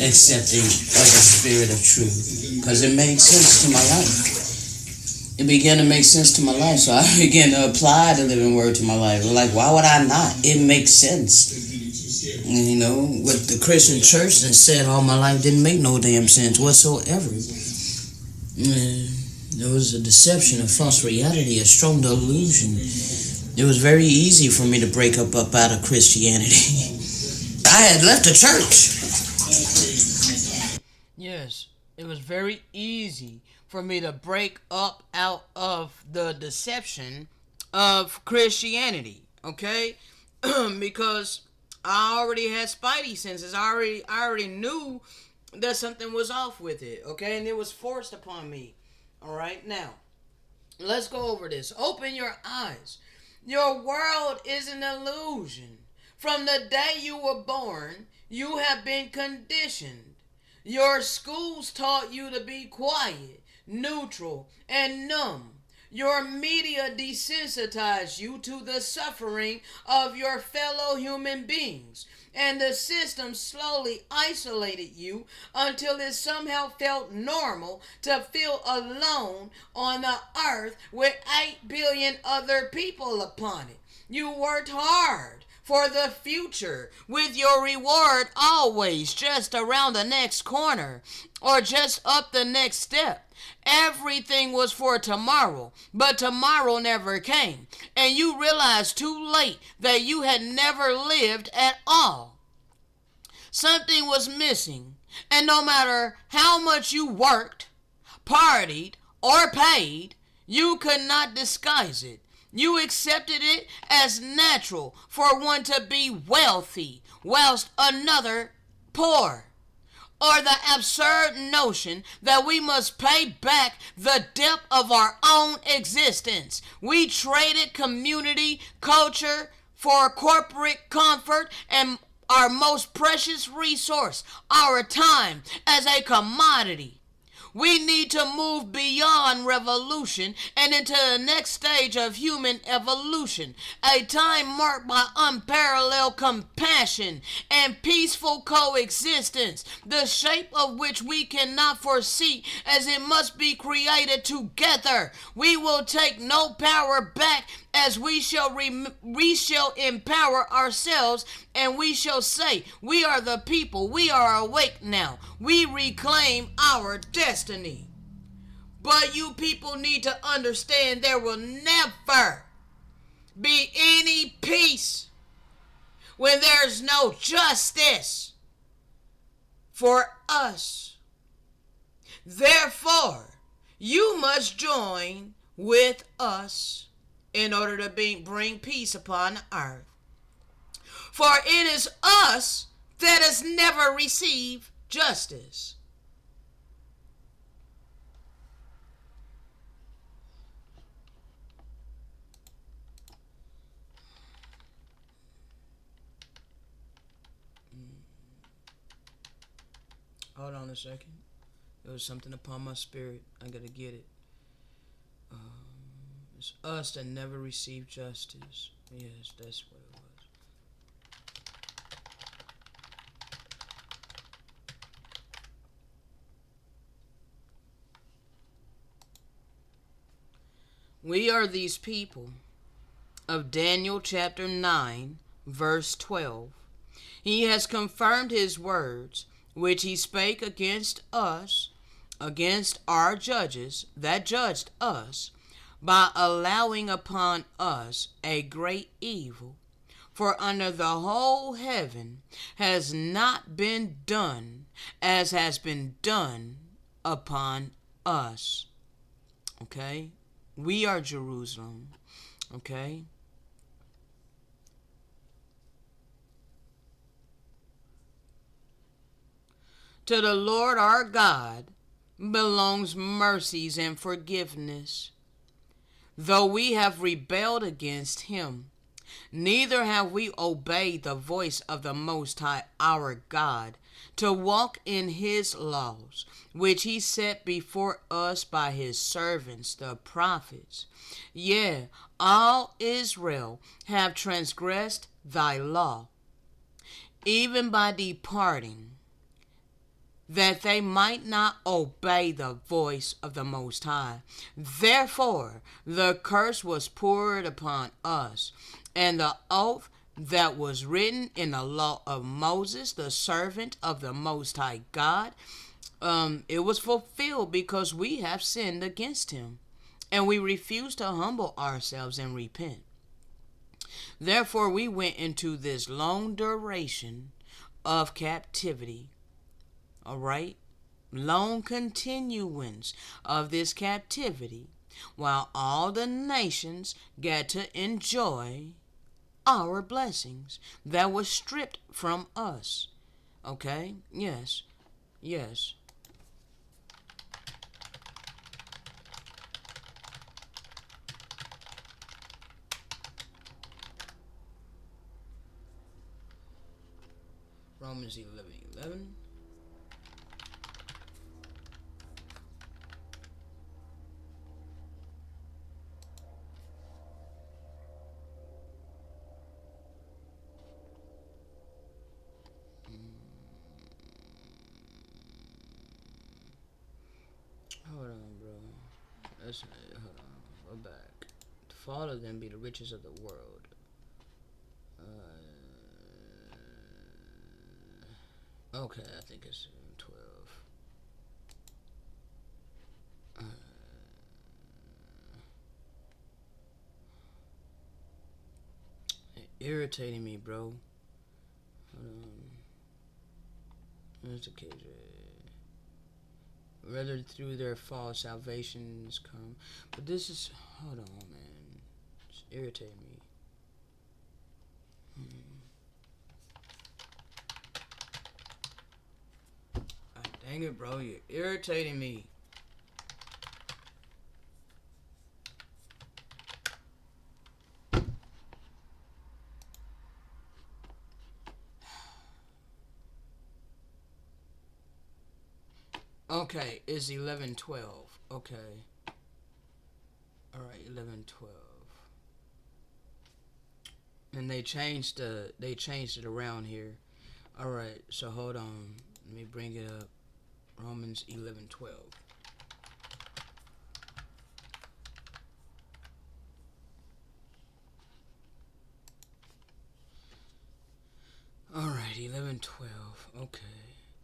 accepting of the spirit of truth because it made sense to my life. It began to make sense to my life, so I began to apply the living word to my life. Like, why would I not? It makes sense. You know, what the Christian church has said all my life didn't make no damn sense whatsoever. There was a deception, a false reality, a strong delusion. It was very easy for me to break up out of Christianity. I had left the church. Yes, it was very easy for me to break up out of the deception of Christianity, okay? Because I already had spidey senses. I already knew that something was off with it, okay? And it was forced upon me. All right, now, let's go over this. Open your eyes. Your world is an illusion. From the day you were born, you have been conditioned. Your schools taught you to be quiet, neutral, and numb. Your media desensitized you to the suffering of your fellow human beings, and the system slowly isolated you until it somehow felt normal to feel alone on the earth with 8 billion other people upon it. You worked hard for the future, with your reward always just around the next corner or just up the next step. Everything was for tomorrow, but tomorrow never came, and you realized too late that you had never lived at all. Something was missing, and no matter how much you worked, partied, or paid, you could not disguise it. You accepted it as natural for one to be wealthy whilst another poor. Or the absurd notion that we must pay back the debt of our own existence. We traded community, culture for corporate comfort and our most precious resource, our time, as a commodity. We need to move beyond revolution and into the next stage of human evolution, a time marked by unparalleled compassion and peaceful coexistence, the shape of which we cannot foresee as it must be created together. We will take no power back as we shall empower ourselves, and we shall say, we are the people, we are awake now, we reclaim our destiny. But you people need to understand there will never be any peace when there's no justice for us. Therefore, you must join with us in order to bring peace upon earth. For it is us that has never received justice. Hold on a second. There was something upon my spirit. I gotta get it. It's us that never received justice. Yes, that's what it was. We are these people of Daniel chapter 9, verse 12. He has confirmed his words, which he spake against us, against our judges that judged us, by allowing upon us a great evil. For under the whole heaven has not been done as has been done upon us. Okay? We are Jerusalem. Okay? To the Lord our God belongs mercies and forgiveness, though we have rebelled against him. Neither have we obeyed the voice of the Most High our God, to walk in his laws, which he set before us by his servants the prophets. Yea, all Israel have transgressed thy law, even by departing, that they might not obey the voice of the Most High. Therefore the curse was poured upon us, and the oath that was written in the law of Moses, the servant of the Most High God, it was fulfilled, because we have sinned against him, and we refuse to humble ourselves and repent. Therefore we went into this long duration of captivity. All right? Long continuance of this captivity, while all the nations got to enjoy our blessings that was stripped from us. Okay? Yes. Yes. Romans 11:11. Hold on, bro. Hold on. Go back. To follow them be the riches of the world. Okay, I think it's 12. Irritating me, bro. Hold on. There's the KJ. Rather through their fall salvations come. But this is, hold on, man. It's irritating me. God dang it, bro. You're irritating me. Okay, it's 11:12. Okay. Alright, 11:12. And they changed it around here. Alright, so hold on. Let me bring it up. Romans 11:12. Alright, 11:12. Okay.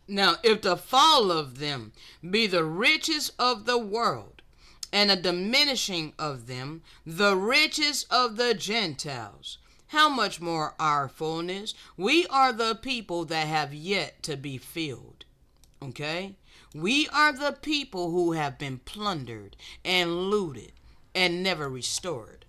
Now, if the fall of them be the riches of the world, and a diminishing of them the riches of the Gentiles, how much more our fullness? We are the people that have yet to be filled. Okay? We are the people who have been plundered and looted and never restored.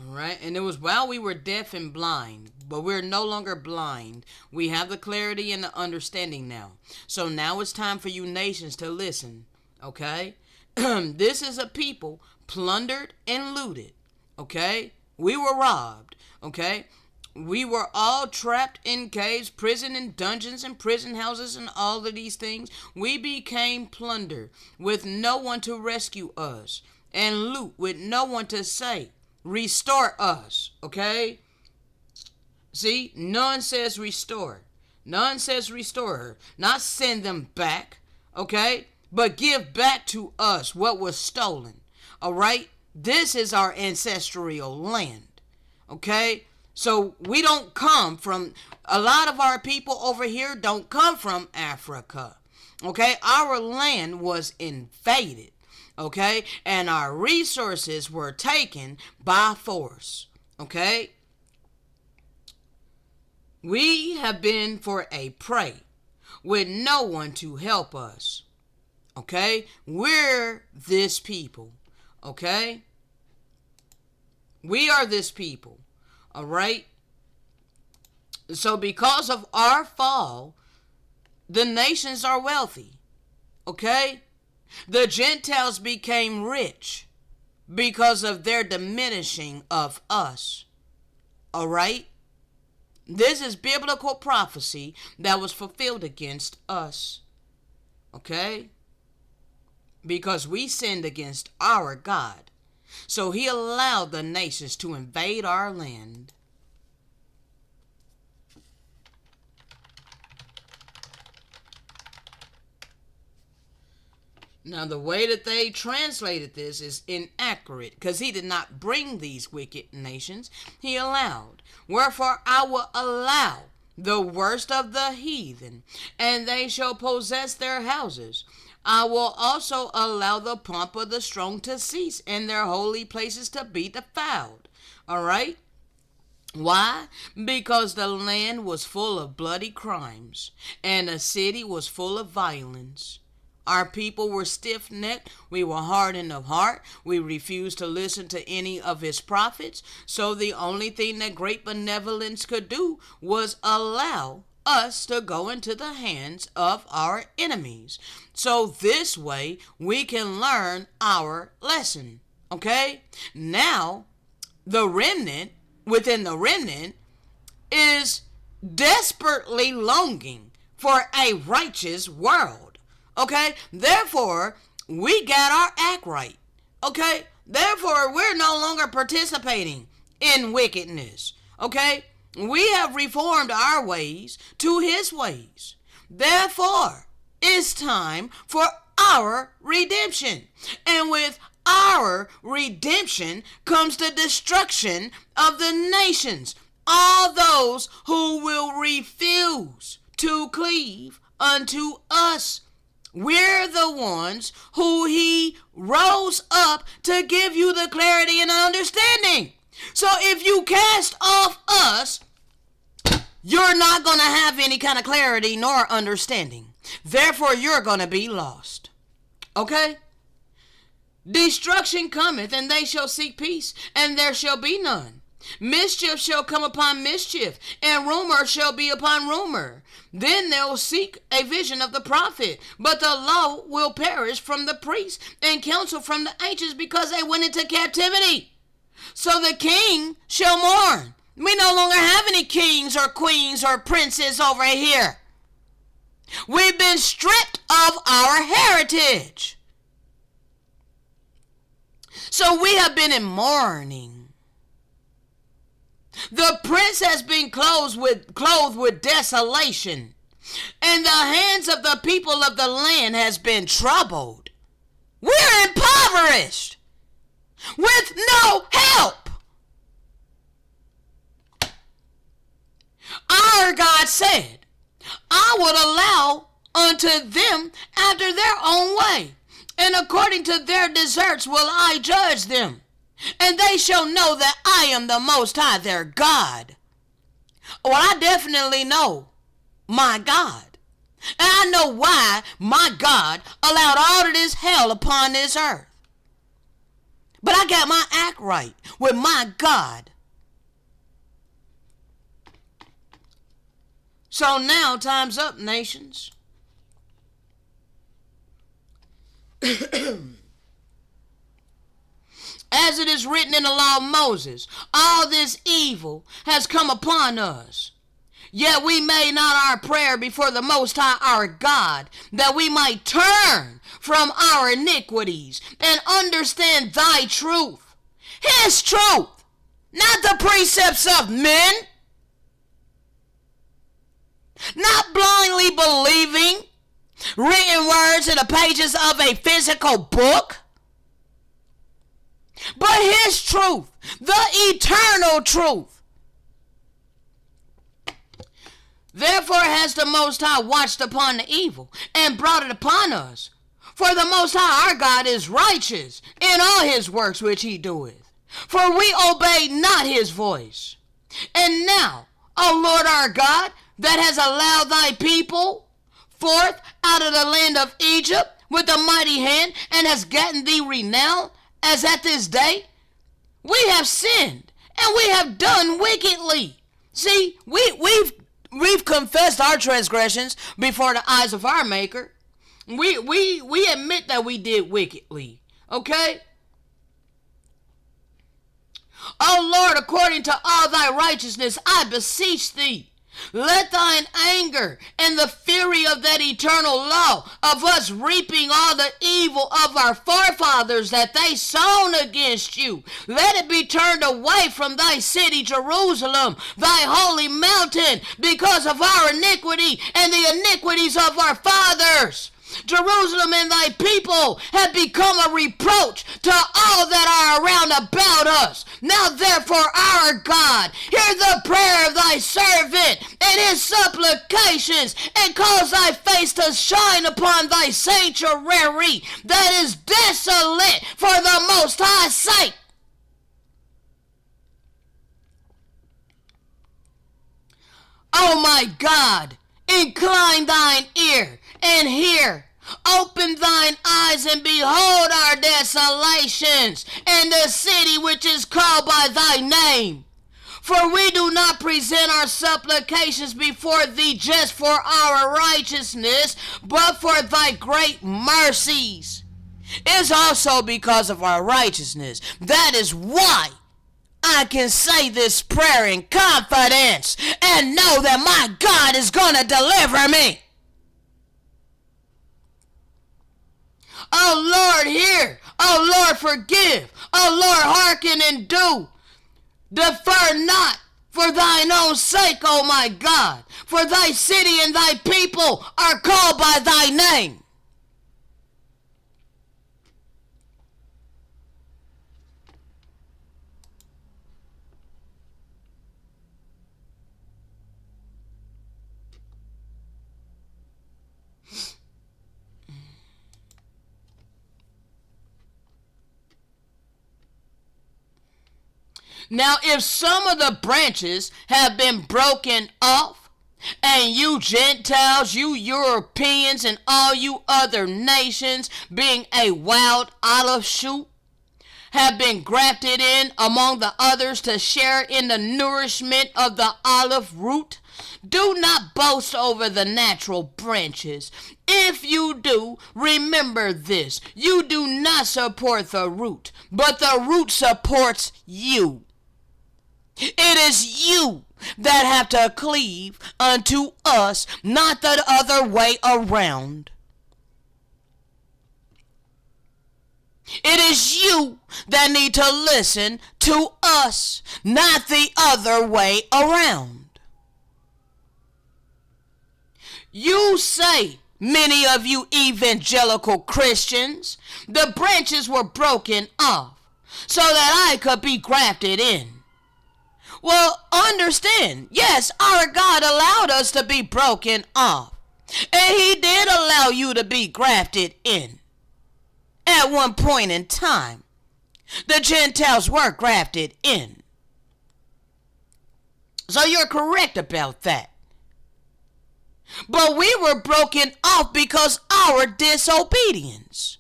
Right? And it was while we were deaf and blind, but we're no longer blind. We have the clarity and the understanding now. So now it's time for you nations to listen. Okay? This is a people plundered and looted. Okay? We were robbed. Okay? We were all trapped in caves, prison and dungeons and prison houses and all of these things. We became plunder with no one to rescue us. and loot with no one to say, restore us, okay? See, none says restore. None says restore her. Not send them back, okay? But give back to us what was stolen, all right? This is our ancestral land, okay? So we don't come from, a lot of our people over here don't come from Africa, okay? Our land was invaded, okay? And our resources were taken by force, okay? We have been for a prey with no one to help us. Okay? We're this people. Okay? We are this people. All right? So because of our fall, the nations are wealthy. Okay? The Gentiles became rich because of their diminishing of us. All right? This is biblical prophecy that was fulfilled against us. Okay? Because we sinned against our God. So he allowed the nations to invade our land. Now, the way that they translated this is inaccurate, because he did not bring these wicked nations. He allowed. Wherefore I will allow the worst of the heathen, and they shall possess their houses. I will also allow the pomp of the strong to cease, and their holy places to be defiled. All right? Why? Because the land was full of bloody crimes, and the city was full of violence. Our people were stiff-necked. We were hardened of heart. We refused to listen to any of his prophets. So the only thing that great benevolence could do was allow us to go into the hands of our enemies. So this way we can learn our lesson. Okay? Now, the remnant within the remnant is desperately longing for a righteous world. Okay, therefore, we got our act right. Okay, therefore, we're no longer participating in wickedness. Okay, we have reformed our ways to his ways. Therefore, it's time for our redemption. And with our redemption comes the destruction of the nations. All those who will refuse to cleave unto us. We're the ones who he rose up to give you the clarity and understanding. So if you cast off us, you're not going to have any kind of clarity nor understanding. Therefore, you're going to be lost. Okay? Destruction cometh, and they shall seek peace, and there shall be none. Mischief shall come upon mischief, and rumor shall be upon rumor. Then they'll seek a vision of the prophet, but the law will perish from the priests, and counsel from the ancients, because they went into captivity. So the king shall mourn. We no longer have any kings or queens or princes over here. We've been stripped of our heritage. So we have been in mourning. The prince has been clothed with desolation, and the hands of the people of the land has been troubled. We're impoverished with no help. Our God said, I would allow unto them after their own way, and according to their deserts will I judge them. And they shall know that I am the Most High, their God. Well, I definitely know my God. And I know why my God allowed all of this hell upon this earth. But I got my act right with my God. So now, time's up, nations. As it is written in the law of Moses, all this evil has come upon us. Yet we made not our prayer before the Most High our God, that we might turn from our iniquities and understand thy truth, his truth, not the precepts of men, not blindly believing written words in the pages of a physical book, but his truth, the eternal truth. Therefore has the Most High watched upon the evil and brought it upon us. For the Most High our God is righteous in all his works which he doeth. For we obeyed not his voice. And now, O Lord our God, that has allowed thy people forth out of the land of Egypt with a mighty hand, and has gotten thee renown, as at this day, we have sinned, and we have done wickedly. See, we've confessed our transgressions before the eyes of our Maker. We admit that we did wickedly. Okay? O Lord, according to all thy righteousness, I beseech thee, let thine anger and the fury of that eternal law of us reaping all the evil of our forefathers that they sown against you, let it be turned away from thy city Jerusalem, thy holy mountain, because of our iniquity and the iniquities of our fathers. Jerusalem and thy people have become a reproach to all that are around about us. Now therefore, our God, hear the prayer of thy servant and his supplications, and cause thy face to shine upon thy sanctuary that is desolate for the Most High's sake. O my God, incline thine ear and hear. Open thine eyes and behold our desolations, and the city which is called by thy name. For we do not present our supplications before thee just for our righteousness, but for thy great mercies. It's also because of our righteousness. That is why I can say this prayer in confidence and know that my God is going to deliver me. Oh Lord, hear. Oh Lord, forgive. Oh Lord, hearken and do. Defer not for thine own sake, O my God. For thy city and thy people are called by thy name. Now, if some of the branches have been broken off, and you Gentiles, you Europeans, and all you other nations, being a wild olive shoot, have been grafted in among the others to share in the nourishment of the olive root, do not boast over the natural branches. If you do, remember this: you do not support the root, but the root supports you. It is you that have to cleave unto us, not the other way around. It is you that need to listen to us, not the other way around. You say, many of you evangelical Christians, the branches were broken off so that I could be grafted in. Well, understand, yes, our God allowed us to be broken off. And he did allow you to be grafted in. At one point in time, the Gentiles were grafted in. So you're correct about that. But we were broken off because our disobedience.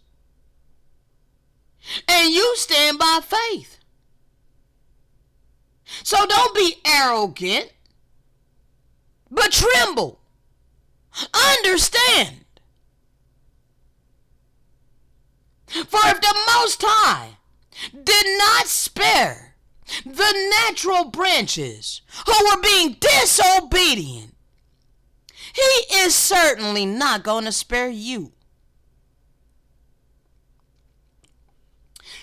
And you stand by faith. So don't be arrogant, but tremble. Understand. For if the Most High did not spare the natural branches who were being disobedient, he is certainly not going to spare you.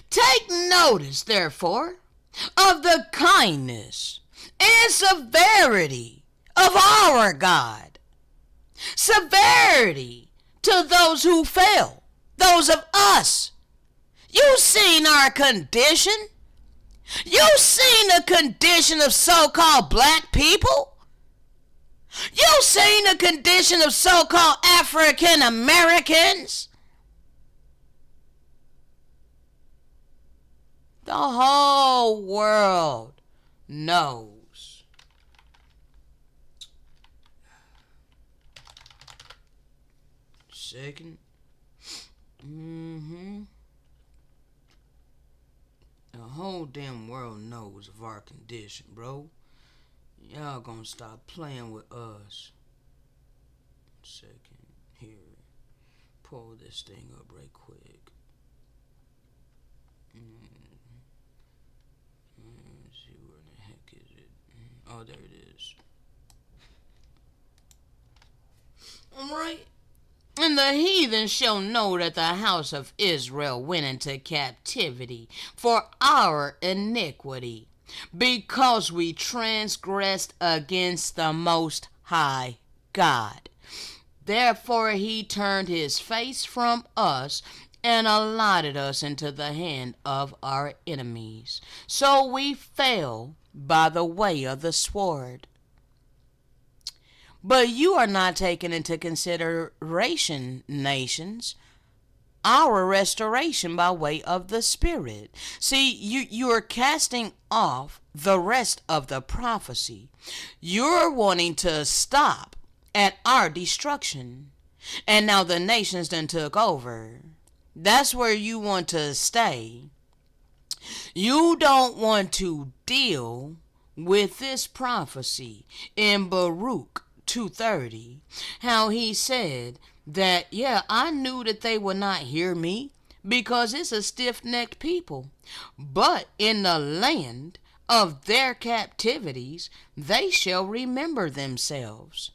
Take notice, therefore, of the kindness and severity of our God. Severity to those who fell, those of us. You seen our condition? You seen the condition of so-called black people? You seen the condition of so-called African Americans? The whole world knows. Second. The whole damn world knows of our condition, bro. Y'all gonna stop playing with us. Second. Here. Pull this thing up right quick. Let's see, where the heck is it? Oh, there it is. Alright. And the heathen shall know that the house of Israel went into captivity for our iniquity, because we transgressed against the Most High God. Therefore he turned his face from us and allotted us into the hand of our enemies. So we fell by the way of the sword. But you are not taken into consideration, nations, our restoration by way of the Spirit. See, you are casting off the rest of the prophecy. You're wanting to stop at our destruction. And now the nations then took over. That's where you want to stay. You don't want to deal with this prophecy in Baruch 2:30, how he said that, yeah, I knew that they would not hear me because it's a stiff-necked people. But in the land of their captivities, they shall remember themselves.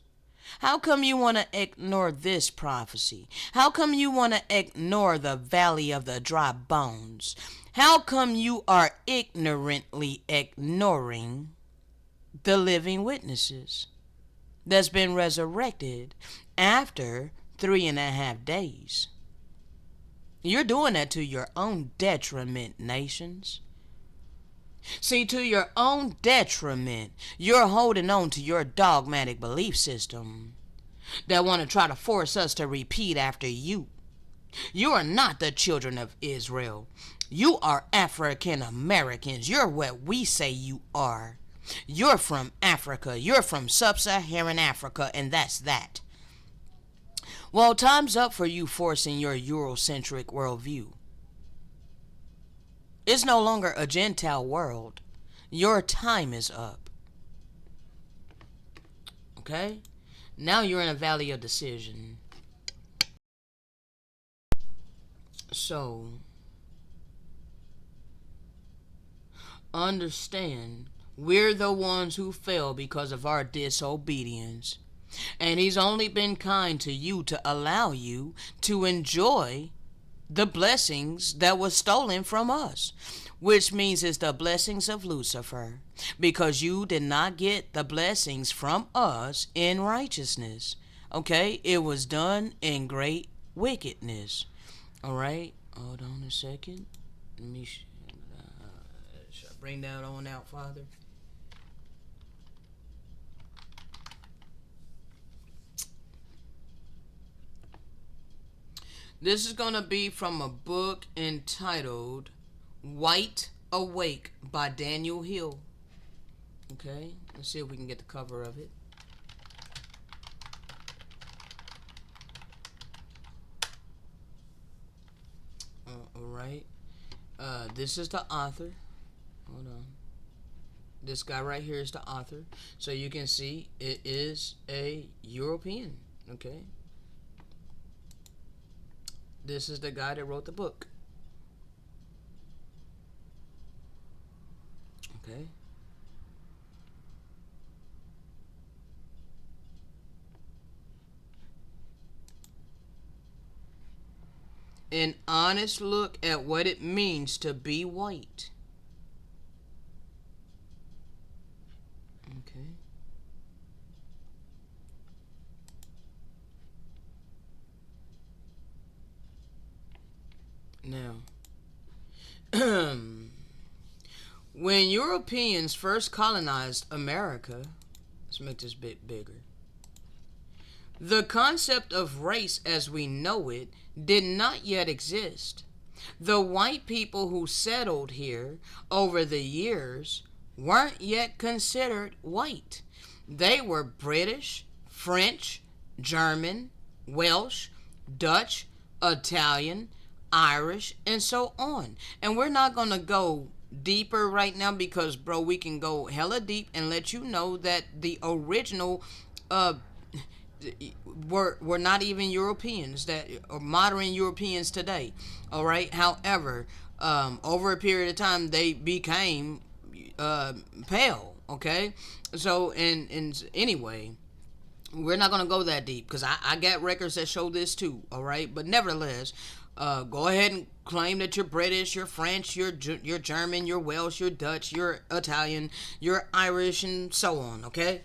How come you want to ignore this prophecy? How come you want to ignore the valley of the dry bones? How come you are ignorantly ignoring the living witnesses that's been resurrected after 3.5 days? You're doing that to your own detriment, nations. See, to your own detriment, you're holding on to your dogmatic belief system that want to try to force us to repeat after you. You are not the children of Israel. You are African Americans. You're what we say you are. You're from Africa. You're from sub-Saharan Africa, and that's that. Well, time's up for you forcing your Eurocentric worldview. It's no longer a Gentile world. Your time is up. Okay? Now you're in a valley of decision. So, understand, we're the ones who fell because of our disobedience. And he's only been kind to you to allow you to enjoy the blessings that was stolen from us, which means it's the blessings of Lucifer, because you did not get the blessings from us in righteousness. Okay, it was done in great wickedness. All right, hold on a second. Let me should I bring that on out, Father? This is going to be from a book entitled White Awake by Daniel Hill. Okay, let's see if we can get the cover of it. Alright. This is the author. Hold on. This guy right here is the author. So you can see it is a European. Okay. This is the guy that wrote the book. Okay. An honest look at what it means to be white. Okay. Now, when Europeans first colonized America, let's make this bit bigger. The concept of race as we know it did not yet exist. The white people who settled here over the years weren't yet considered white. They were British, French, German, Welsh, Dutch, Italian, Irish, and so on. And we're not going to go deeper right now because, bro, we can go hella deep and let you know that the original uh, were not even Europeans that or modern Europeans today. All right. However, over a period of time, they became pale. Okay. So and anyway, we're not gonna go that deep because I got records that show this too. All right. But nevertheless, go ahead and claim that you're British, you're French, you're German, you're Welsh, you're Dutch, you're Italian, you're Irish, and so on. Okay.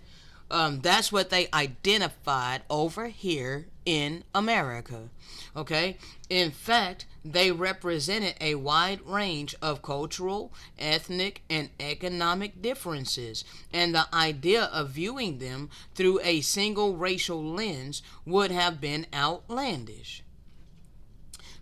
That's what they identified over here in America. Okay? In fact, they represented a wide range of cultural, ethnic, and economic differences, and the idea of viewing them through a single racial lens would have been outlandish.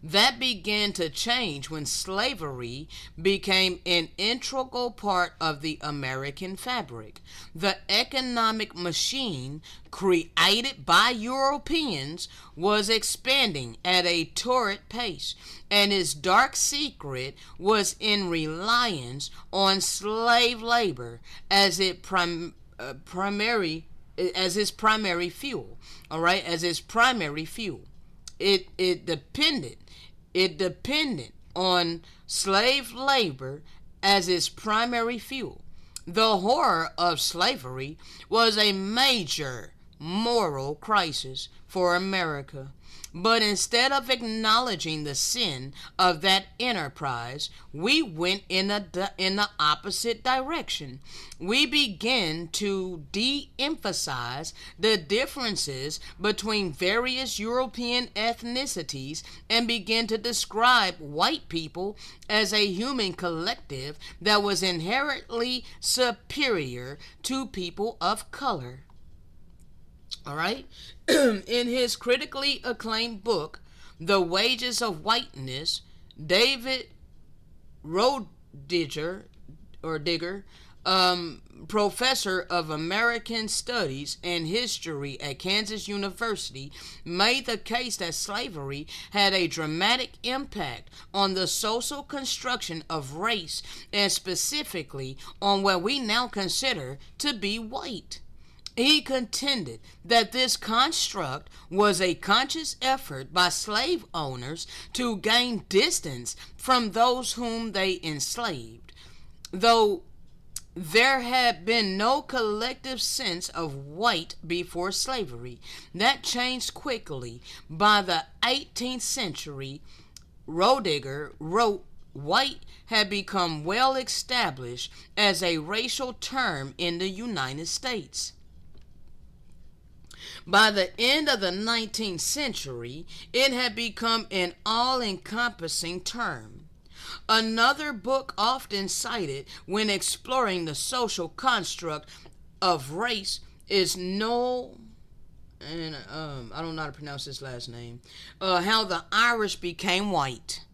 That began to change when slavery became an integral part of the American fabric. The economic machine created by Europeans was expanding at a torrid pace, and its dark secret was in reliance on slave labor as as its primary fuel. All right, as its primary fuel. It depended on slave labor as its primary fuel. The horror of slavery was a major moral crisis for America. But instead of acknowledging the sin of that enterprise, we went in the opposite direction. We began to de-emphasize the differences between various European ethnicities and began to describe white people as a human collective that was inherently superior to people of color. All right. In his critically acclaimed book, The Wages of Whiteness, David Rodiger, professor of American Studies and History at Kansas University, made the case that slavery had a dramatic impact on the social construction of race and specifically on what we now consider to be white. He contended that this construct was a conscious effort by slave owners to gain distance from those whom they enslaved, though there had been no collective sense of white before slavery. That changed quickly. By the 18th century, Rodiger wrote white had become well established as a racial term in the United States. By the end of the 19th century, it had become an all-encompassing term. Another book often cited when exploring the social construct of race is Noel, and I don't know how to pronounce his last name, How the Irish Became White.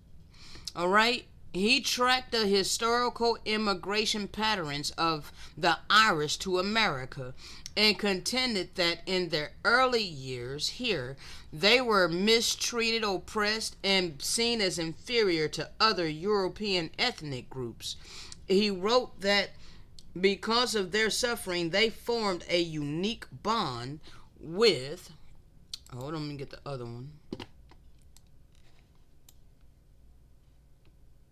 All right? He tracked the historical immigration patterns of the Irish to America and contended that in their early years here, they were mistreated, oppressed, and seen as inferior to other European ethnic groups. He wrote that because of their suffering, they formed a unique bond with. Hold on, let me get the other one.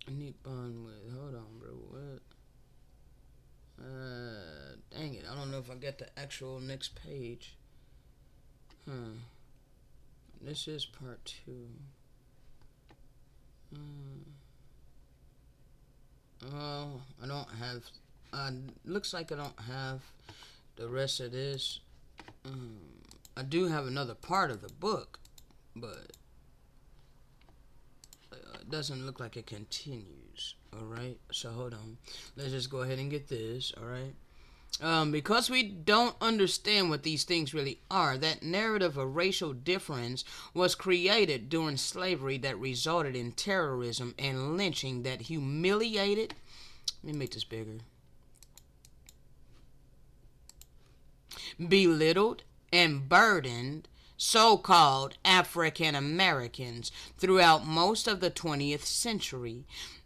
Unique bond with. Hold on, bro. What? Dang it, I don't know if I got the actual next page. This is part 2. Oh, I don't have, looks like I don't have the rest of this. I do have another part of the book, but it doesn't look like it continues. Alright, so hold on. Let's just go ahead and get this, alright? Because we don't understand what these things really are, that narrative of racial difference was created during slavery that resulted in terrorism and lynching that humiliated. Let me make this bigger. Belittled and burdened so-called African Americans throughout most of the 20th century.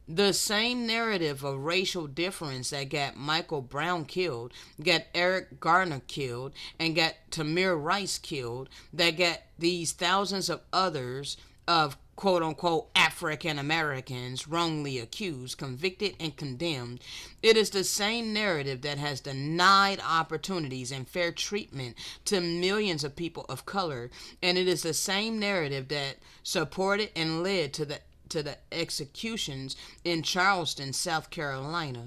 The same narrative of racial difference that got Michael Brown killed, got Eric Garner killed, and got Tamir Rice killed, that got these thousands of others of quote-unquote African Americans wrongly accused, convicted, and condemned. It is the same narrative that has denied opportunities and fair treatment to millions of people of color, and it is the same narrative that supported and led to the executions in Charleston, South Carolina.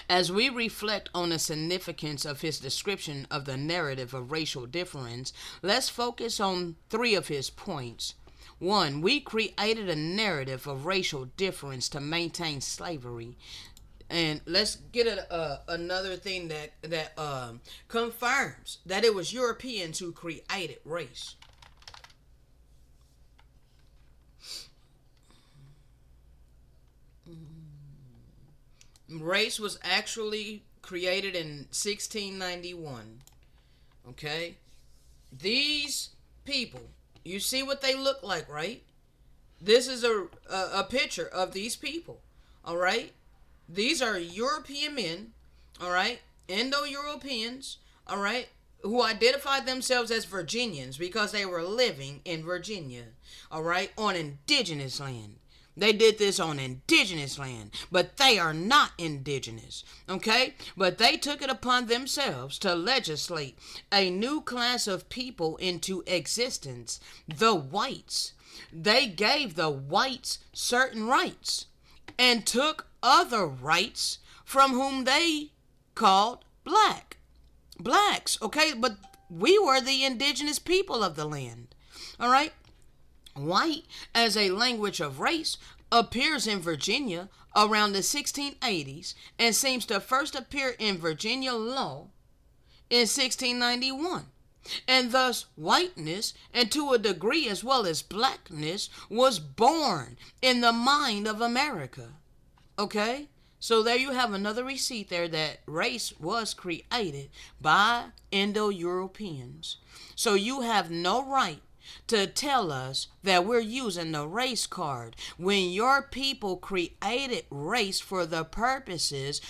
As we reflect on the significance of his description of the narrative of racial difference, let's focus on 3 of his points. 1. We created a narrative of racial difference to maintain slavery. And let's get another thing that confirms that it was Europeans who created race. Race was actually created in 1691. Okay? These people, you see what they look like, right? This is a picture of these people. All right? These are European men, all right? Indo-Europeans, all right? Who identified themselves as Virginians because they were living in Virginia, all right? On indigenous land. They did this on indigenous land, but they are not indigenous, okay? But they took it upon themselves to legislate a new class of people into existence, the whites. They gave the whites certain rights and took other rights from whom they called blacks, okay? But we were the indigenous people of the land, all right? White, as a language of race, appears in Virginia around the 1680s and seems to first appear in Virginia law in 1691. And thus, whiteness, and to a degree as well as blackness, was born in the mind of America. Okay? So there you have another receipt there that race was created by Indo-Europeans. So you have no right to tell us that we're using the race card when your people created race for the purposes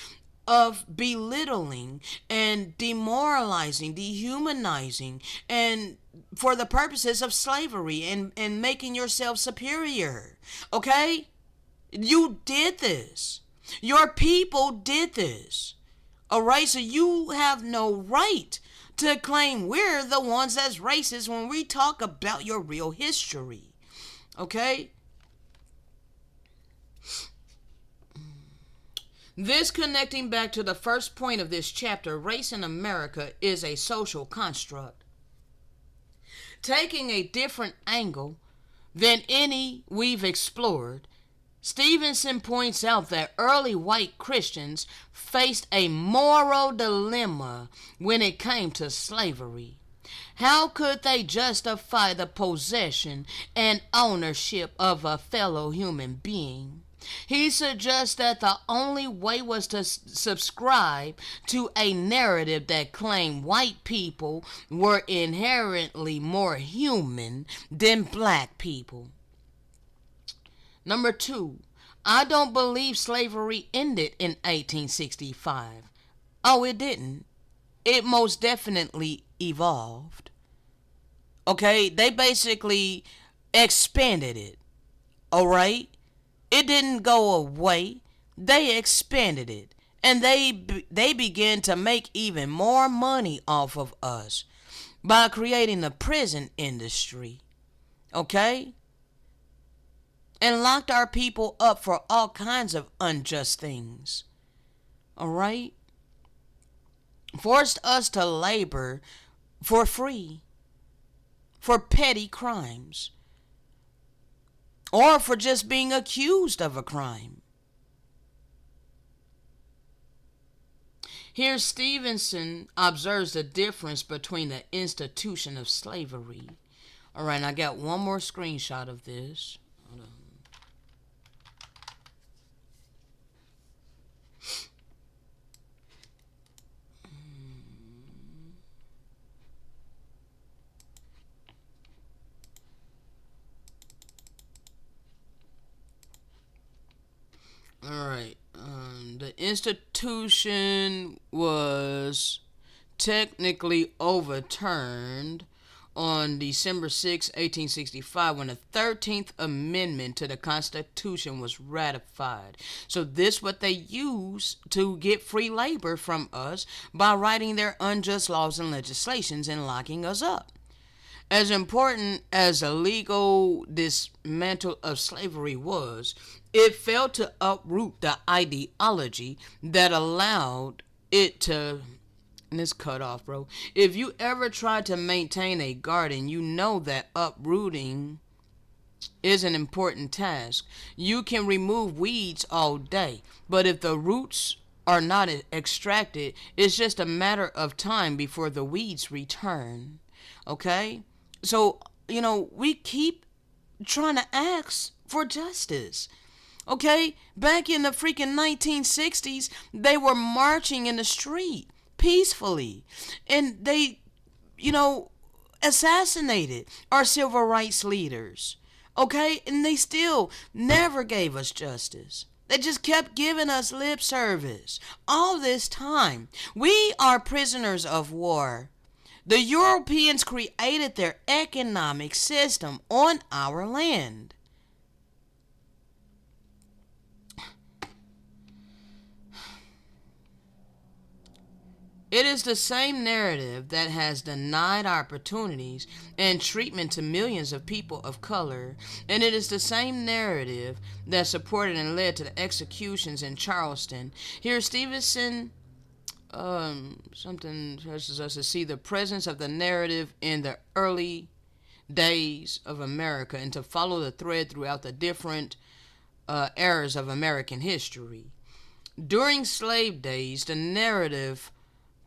of belittling and demoralizing, dehumanizing, and for the purposes of slavery and making yourself superior. Okay? You did this. Your people did this. Alright, so you have no right to claim we're the ones that's racist when we talk about your real history. Okay? This connecting back to the first point of this chapter, race in America is a social construct. Taking a different angle than any we've explored, Stevenson points out that early white Christians faced a moral dilemma when it came to slavery. How could they justify the possession and ownership of a fellow human being? He suggests that the only way was to subscribe to a narrative that claimed white people were inherently more human than black people. Number 2, I don't believe slavery ended in 1865. Oh, it didn't. It most definitely evolved. Okay, they basically expanded it. All right? It didn't go away. They expanded it. And they began to make even more money off of us by creating the prison industry. Okay? And locked our people up for all kinds of unjust things. Alright? Forced us to labor for free for petty crimes or for just being accused of a crime. Here Stevenson observes the difference between the institution of slavery. Alright, I got one more screenshot of this. Hold on. Alright, the institution was technically overturned on December 6, 1865, when the 13th Amendment to the Constitution was ratified. So this what they used to get free labor from us by writing their unjust laws and legislations and locking us up. As important as the legal dismantle of slavery was, it failed to uproot the ideology that allowed it to... And it's cut off, bro. If you ever try to maintain a garden, you know that uprooting is an important task. You can remove weeds all day, but if the roots are not extracted, it's just a matter of time before the weeds return. Okay? So, we keep trying to ask for justice. Okay? Back in the freaking 1960s, they were marching in the street peacefully. And they, assassinated our civil rights leaders. Okay? And they still never gave us justice. They just kept giving us lip service. All this time. We are prisoners of war. The Europeans created their economic system on our land. It is the same narrative that has denied opportunities and treatment to millions of people of color, and it is the same narrative that supported and led to the executions in Charleston. Here, Stevenson something tells us to see the presence of the narrative in the early days of America and to follow the thread throughout the different eras of American history. During slave days, the narrative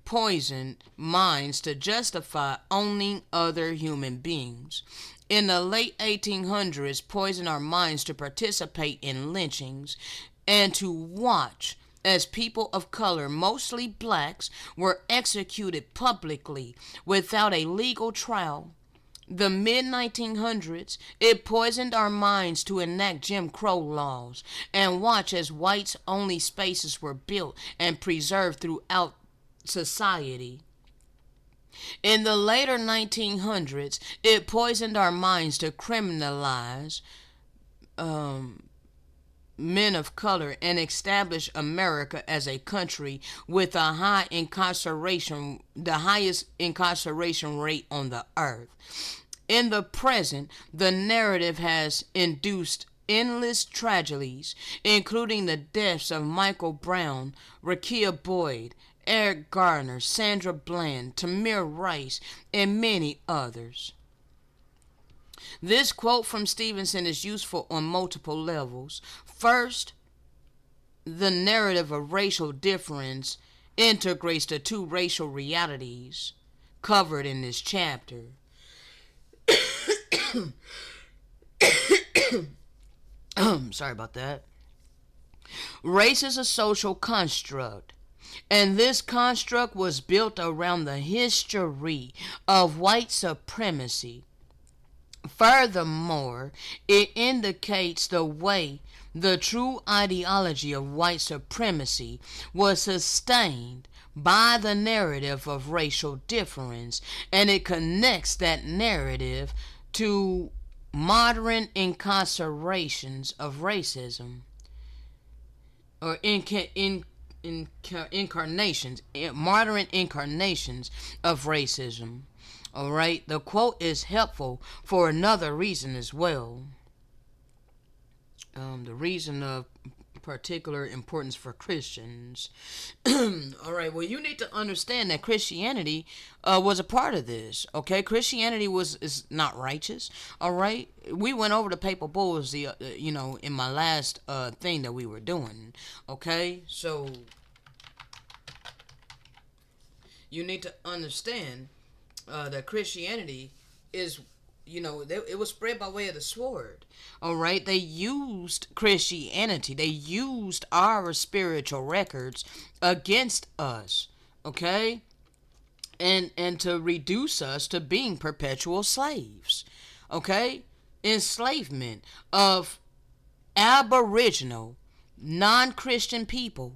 poisoned minds to justify owning other human beings. In the late 1800s, poisoned our minds to participate in lynchings and to watch as people of color, mostly blacks, were executed publicly without a legal trial. The mid-1900s, it poisoned our minds to enact Jim Crow laws and watch as whites-only spaces were built and preserved throughout society. In the later 1900s, it poisoned our minds to criminalize men of color and establish America as a country with the highest incarceration rate on the earth. In the present, the narrative has induced endless tragedies, including the deaths of Michael Brown, Rekia Boyd, Eric Garner, Sandra Bland, Tamir Rice, and many others. This quote from Stevenson is useful on multiple levels. First, the narrative of racial difference integrates the two racial realities covered in this chapter. Sorry about that. Race is a social construct, and this construct was built around the history of white supremacy. Furthermore, it indicates the way the true ideology of white supremacy was sustained by the narrative of racial difference, and it connects that narrative to modern incarcerations of racism, or modern incarnations of racism. All right, the quote is helpful for another reason as well. The reason of particular importance for Christians. All right, well, you need to understand that Christianity was a part of this. Okay, Christianity is not righteous. All right, we went over the papal bulls in my last thing that we were doing. Okay, so you need to understand that Christianity is, it was spread by way of the sword. All right, they used Christianity, they used our spiritual records against us. Okay, and to reduce us to being perpetual slaves. Okay, enslavement of aboriginal non-Christian people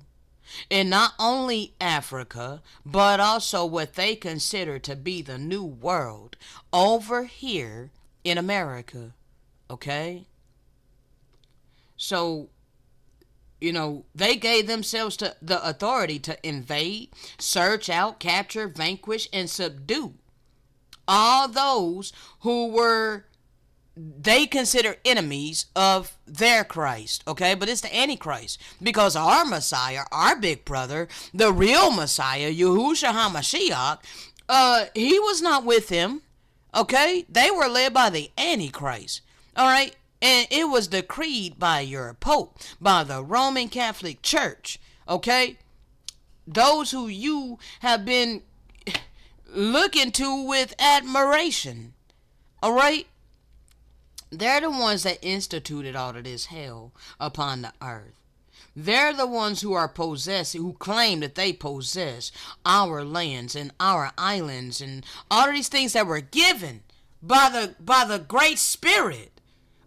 in not only Africa, but also what they consider to be the new world over here in America. Okay? So, they gave themselves to the authority to invade, search out, capture, vanquish, and subdue all those who were they consider enemies of their Christ, okay? But it's the Antichrist, because our Messiah, our big brother, the real Messiah, Yahushua HaMashiach, he was not with him, okay? They were led by the Antichrist, all right? And it was decreed by your Pope, by the Roman Catholic Church, okay? Those who you have been looking to with admiration, all right? They're the ones that instituted all of this hell upon the earth. They're the ones who are possessed, who claim that they possess our lands and our islands and all of these things that were given by the Great Spirit.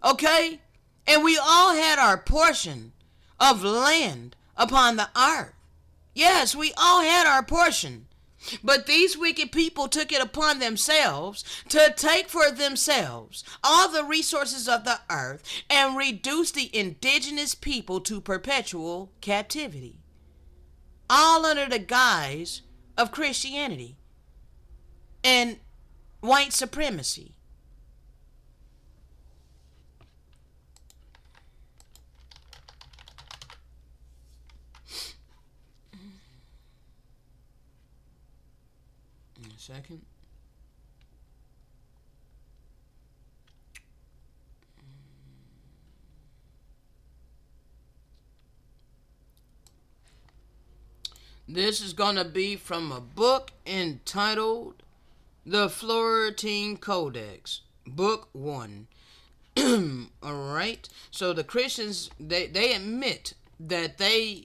Okay? And we all had our portion of land upon the earth. Yes, we all had our portion. But these wicked people took it upon themselves to take for themselves all the resources of the earth and reduce the indigenous people to perpetual captivity. All under the guise of Christianity and white supremacy. Second. This is going to be from a book entitled The Florentine Codex, Book 1. Alright, so the Christians, they admit that they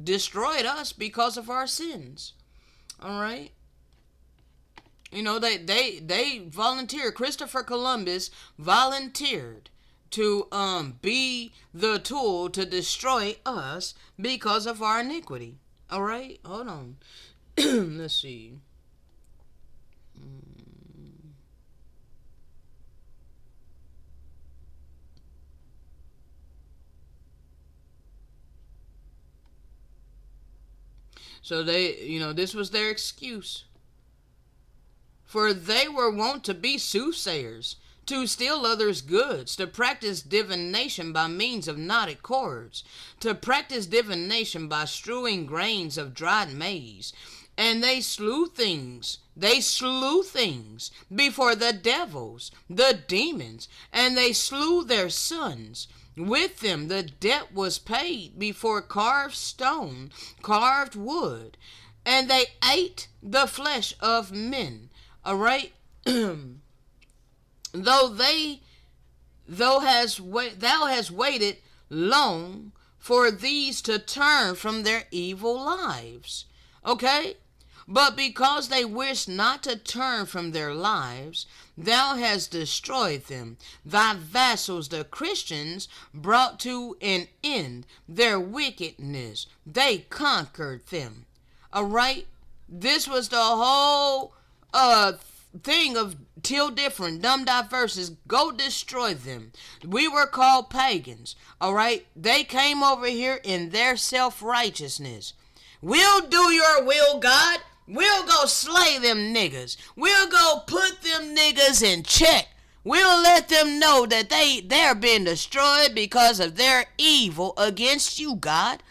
destroyed us because of our sins. Alright. They volunteered. Christopher Columbus volunteered to be the tool to destroy us because of our iniquity. All right, hold on. Let's see. So this was their excuse. For they were wont to be soothsayers, to steal others' goods, to practice divination by means of knotted cords, to practice divination by strewing grains of dried maize. And they slew things before the devils, the demons, and they slew their sons. With them the debt was paid before carved stone, carved wood, and they ate the flesh of men. All right. Thou hast waited long for these to turn from their evil lives. Okay? But because they wished not to turn from their lives, thou hast destroyed them. Thy vassals, the Christians, brought to an end their wickedness. They conquered them. All right? This was the whole thing of till different, dumb diverses, go destroy them. We were called pagans, all right? They came over here in their self-righteousness. We'll do your will, God. We'll go slay them niggas. We'll go put them niggas in check. We'll let them know that they're being destroyed because of their evil against you, God.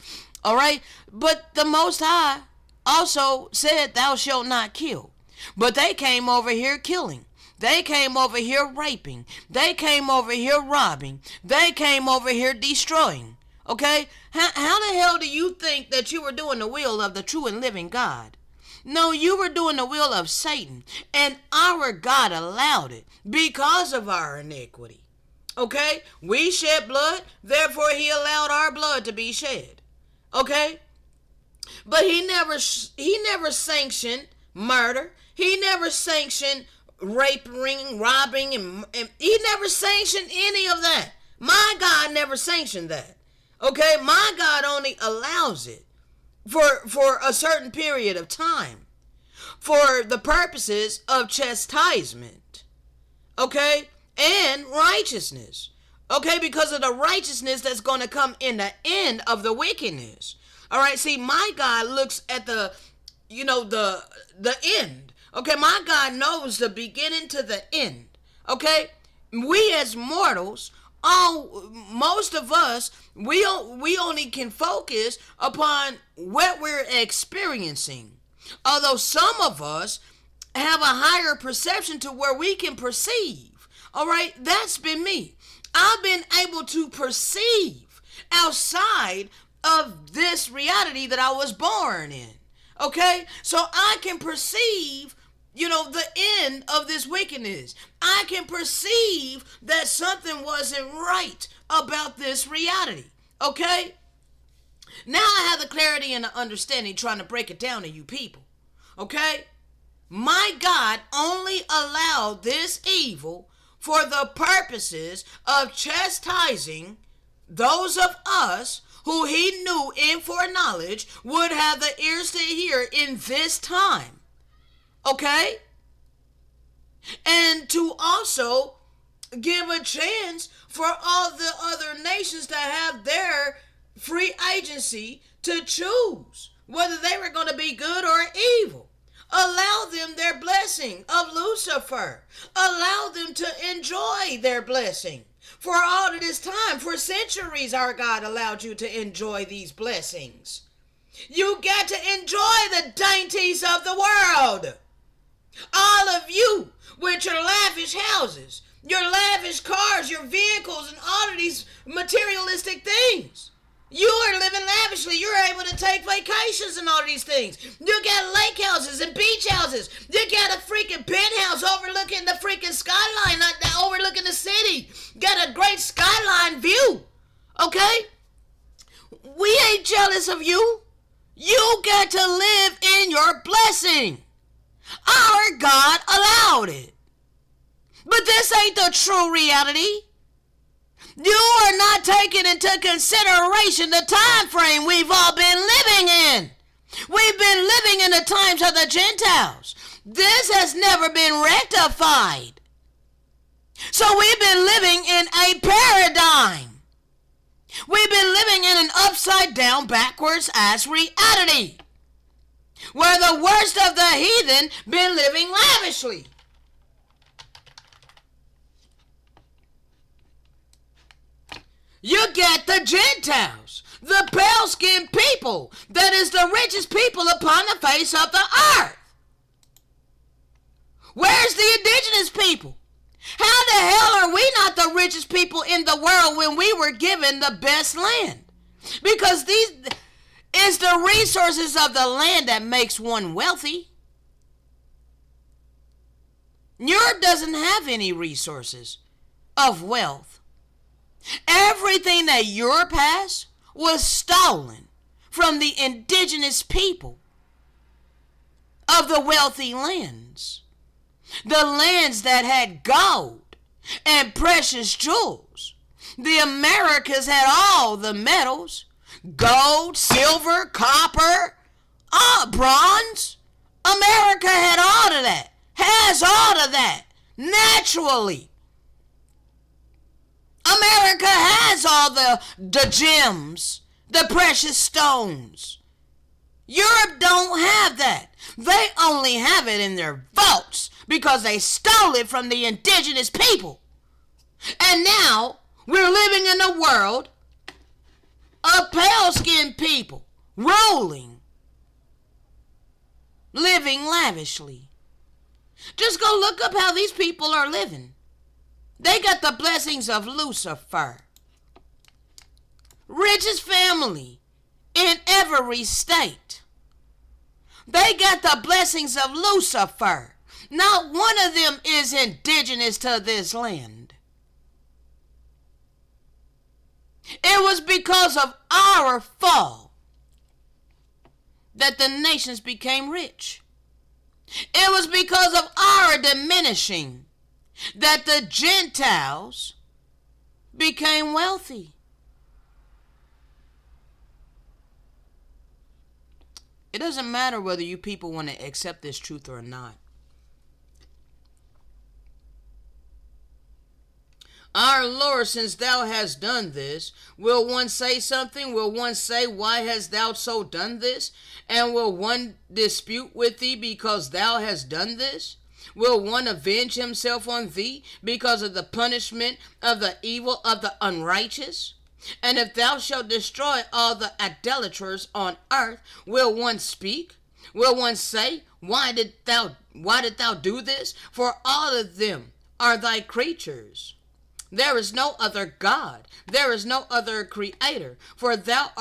All right? But the Most High also said, thou shalt not kill. But they came over here killing. They came over here raping. They came over here robbing. They came over here destroying. Okay? How the hell do you think that you were doing the will of the true and living God? No, you were doing the will of Satan. And our God allowed it because of our iniquity. Okay? We shed blood, therefore he allowed our blood to be shed. Okay? But he never sanctioned murder. He never sanctioned raping, robbing, and he never sanctioned any of that. My God never sanctioned that. Okay? My God only allows it for a certain period of time, for the purposes of chastisement. Okay? And righteousness. Okay? Because of the righteousness that's going to come in the end of the wickedness. All right? See, my God looks at the end. Okay, my God knows the beginning to the end. Okay, we as mortals, most of us, we only can focus upon what we're experiencing. Although some of us have a higher perception to where we can perceive. All right, that's been me. I've been able to perceive outside of this reality that I was born in. Okay, so I can perceive the end of this wickedness. I can perceive that something wasn't right about this reality. Okay? Now I have the clarity and the understanding trying to break it down to you people. Okay? My God only allowed this evil for the purposes of chastising those of us who he knew in foreknowledge would have the ears to hear in this time. Okay? And to also give a chance for all the other nations to have their free agency to choose whether they were going to be good or evil. Allow them their blessing of Lucifer. Allow them to enjoy their blessing. For all of this time, for centuries, our God allowed you to enjoy these blessings. You get to enjoy the dainties of the world. All of you with your lavish houses, your lavish cars, your vehicles, and all of these materialistic things. You are living lavishly. You're able to take vacations and all these things. You got lake houses and beach houses. You got a freaking penthouse overlooking the freaking skyline, overlooking the city. Got a great skyline view. Okay? We ain't jealous of you. You get to live in your blessing. Our God allowed it. But this ain't the true reality. You are not taking into consideration the time frame we've all been living in. We've been living in the times of the Gentiles. This has never been rectified. So we've been living in a paradigm. We've been living in an upside down, backwards ass reality, where the worst of the heathen been living lavishly. You get the Gentiles, the pale-skinned people, that is the richest people upon the face of the earth. Where's the indigenous people? How the hell are we not the richest people in the world when we were given the best land? Because it's the resources of the land that makes one wealthy. Europe doesn't have any resources of wealth. Everything that Europe has was stolen from the indigenous people of the wealthy lands. The lands that had gold and precious jewels. The Americas had all the metals. Gold, silver, copper, bronze. America had all of that. Has all of that. Naturally. America has all the gems, the precious stones. Europe don't have that. They only have it in their vaults because they stole it from the indigenous people. And now we're living in a world of pale-skinned people ruling, living lavishly. Just go look up how these people are living. They got the blessings of Lucifer. Richest family in every state. They got the blessings of Lucifer. Not one of them is indigenous to this land. It was because of our fall that the nations became rich. It was because of our diminishing that the Gentiles became wealthy. It doesn't matter whether you people want to accept this truth or not. Our Lord, since thou hast done this, will one say something? Will one say, why hast thou so done this? And will one dispute with thee because thou hast done this? Will one avenge himself on thee because of the punishment of the evil of the unrighteous? And if thou shalt destroy all the idolaters on earth, will one speak? Will one say, why did thou do this? For all of them are thy creatures. There is no other God. There is no other creator. For thou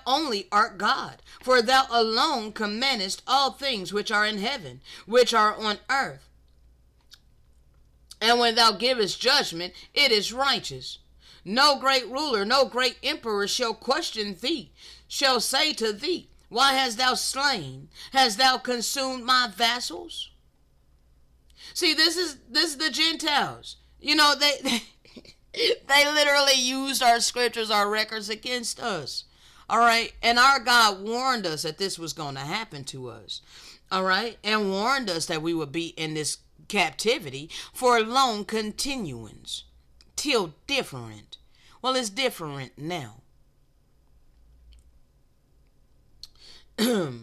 only art God. For thou alone commandest all things which are in heaven, which are on earth. And when thou givest judgment, it is righteous. No great ruler, no great emperor shall question thee, shall say to thee, why hast thou slain? Hast thou consumed my vassals? See, this is the Gentiles. You know, they literally used our scriptures, our records against us. All right. And our God warned us that this was going to happen to us. All right. And warned us that we would be in this captivity for a long continuance till different. Well, it's different now. Oh,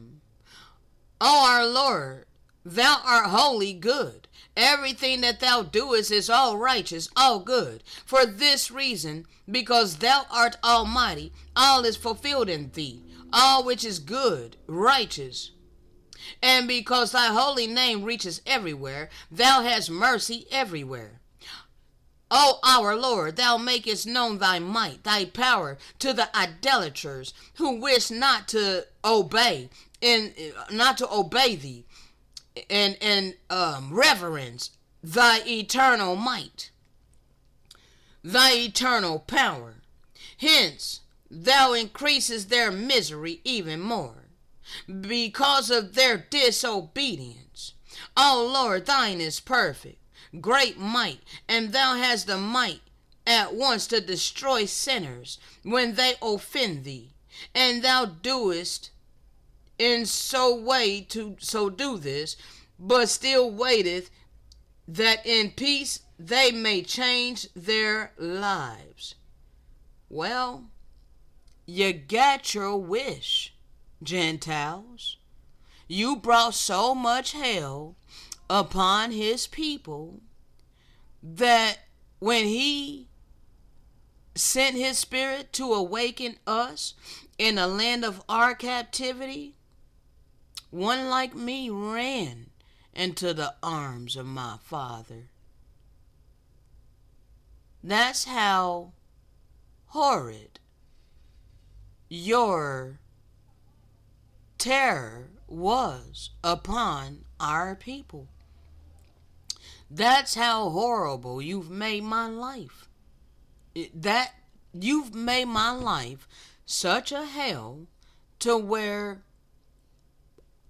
our Lord, thou art wholly good. Everything that thou doest is all righteous, all good. For this reason, because thou art almighty, all is fulfilled in thee, all which is good, righteous. And because thy holy name reaches everywhere, thou hast mercy everywhere. O our Lord, thou makest known thy might, thy power to the idolaters who wish not to obey thee. And reverence thy eternal might, thy eternal power. Hence, thou increasest their misery even more, because of their disobedience. O Lord, thine is perfect, great might, and thou hast the might at once to destroy sinners when they offend thee, and thou doest in so do this, but still waiteth that in peace they may change their lives. Well, you got your wish, Gentiles. You brought so much hell upon his people that when he sent his spirit to awaken us in the land of our captivity, one like me ran into the arms of my Father. That's how horrid your terror was upon our people. That's how horrible you've made my life. That you've made my life such a hell to where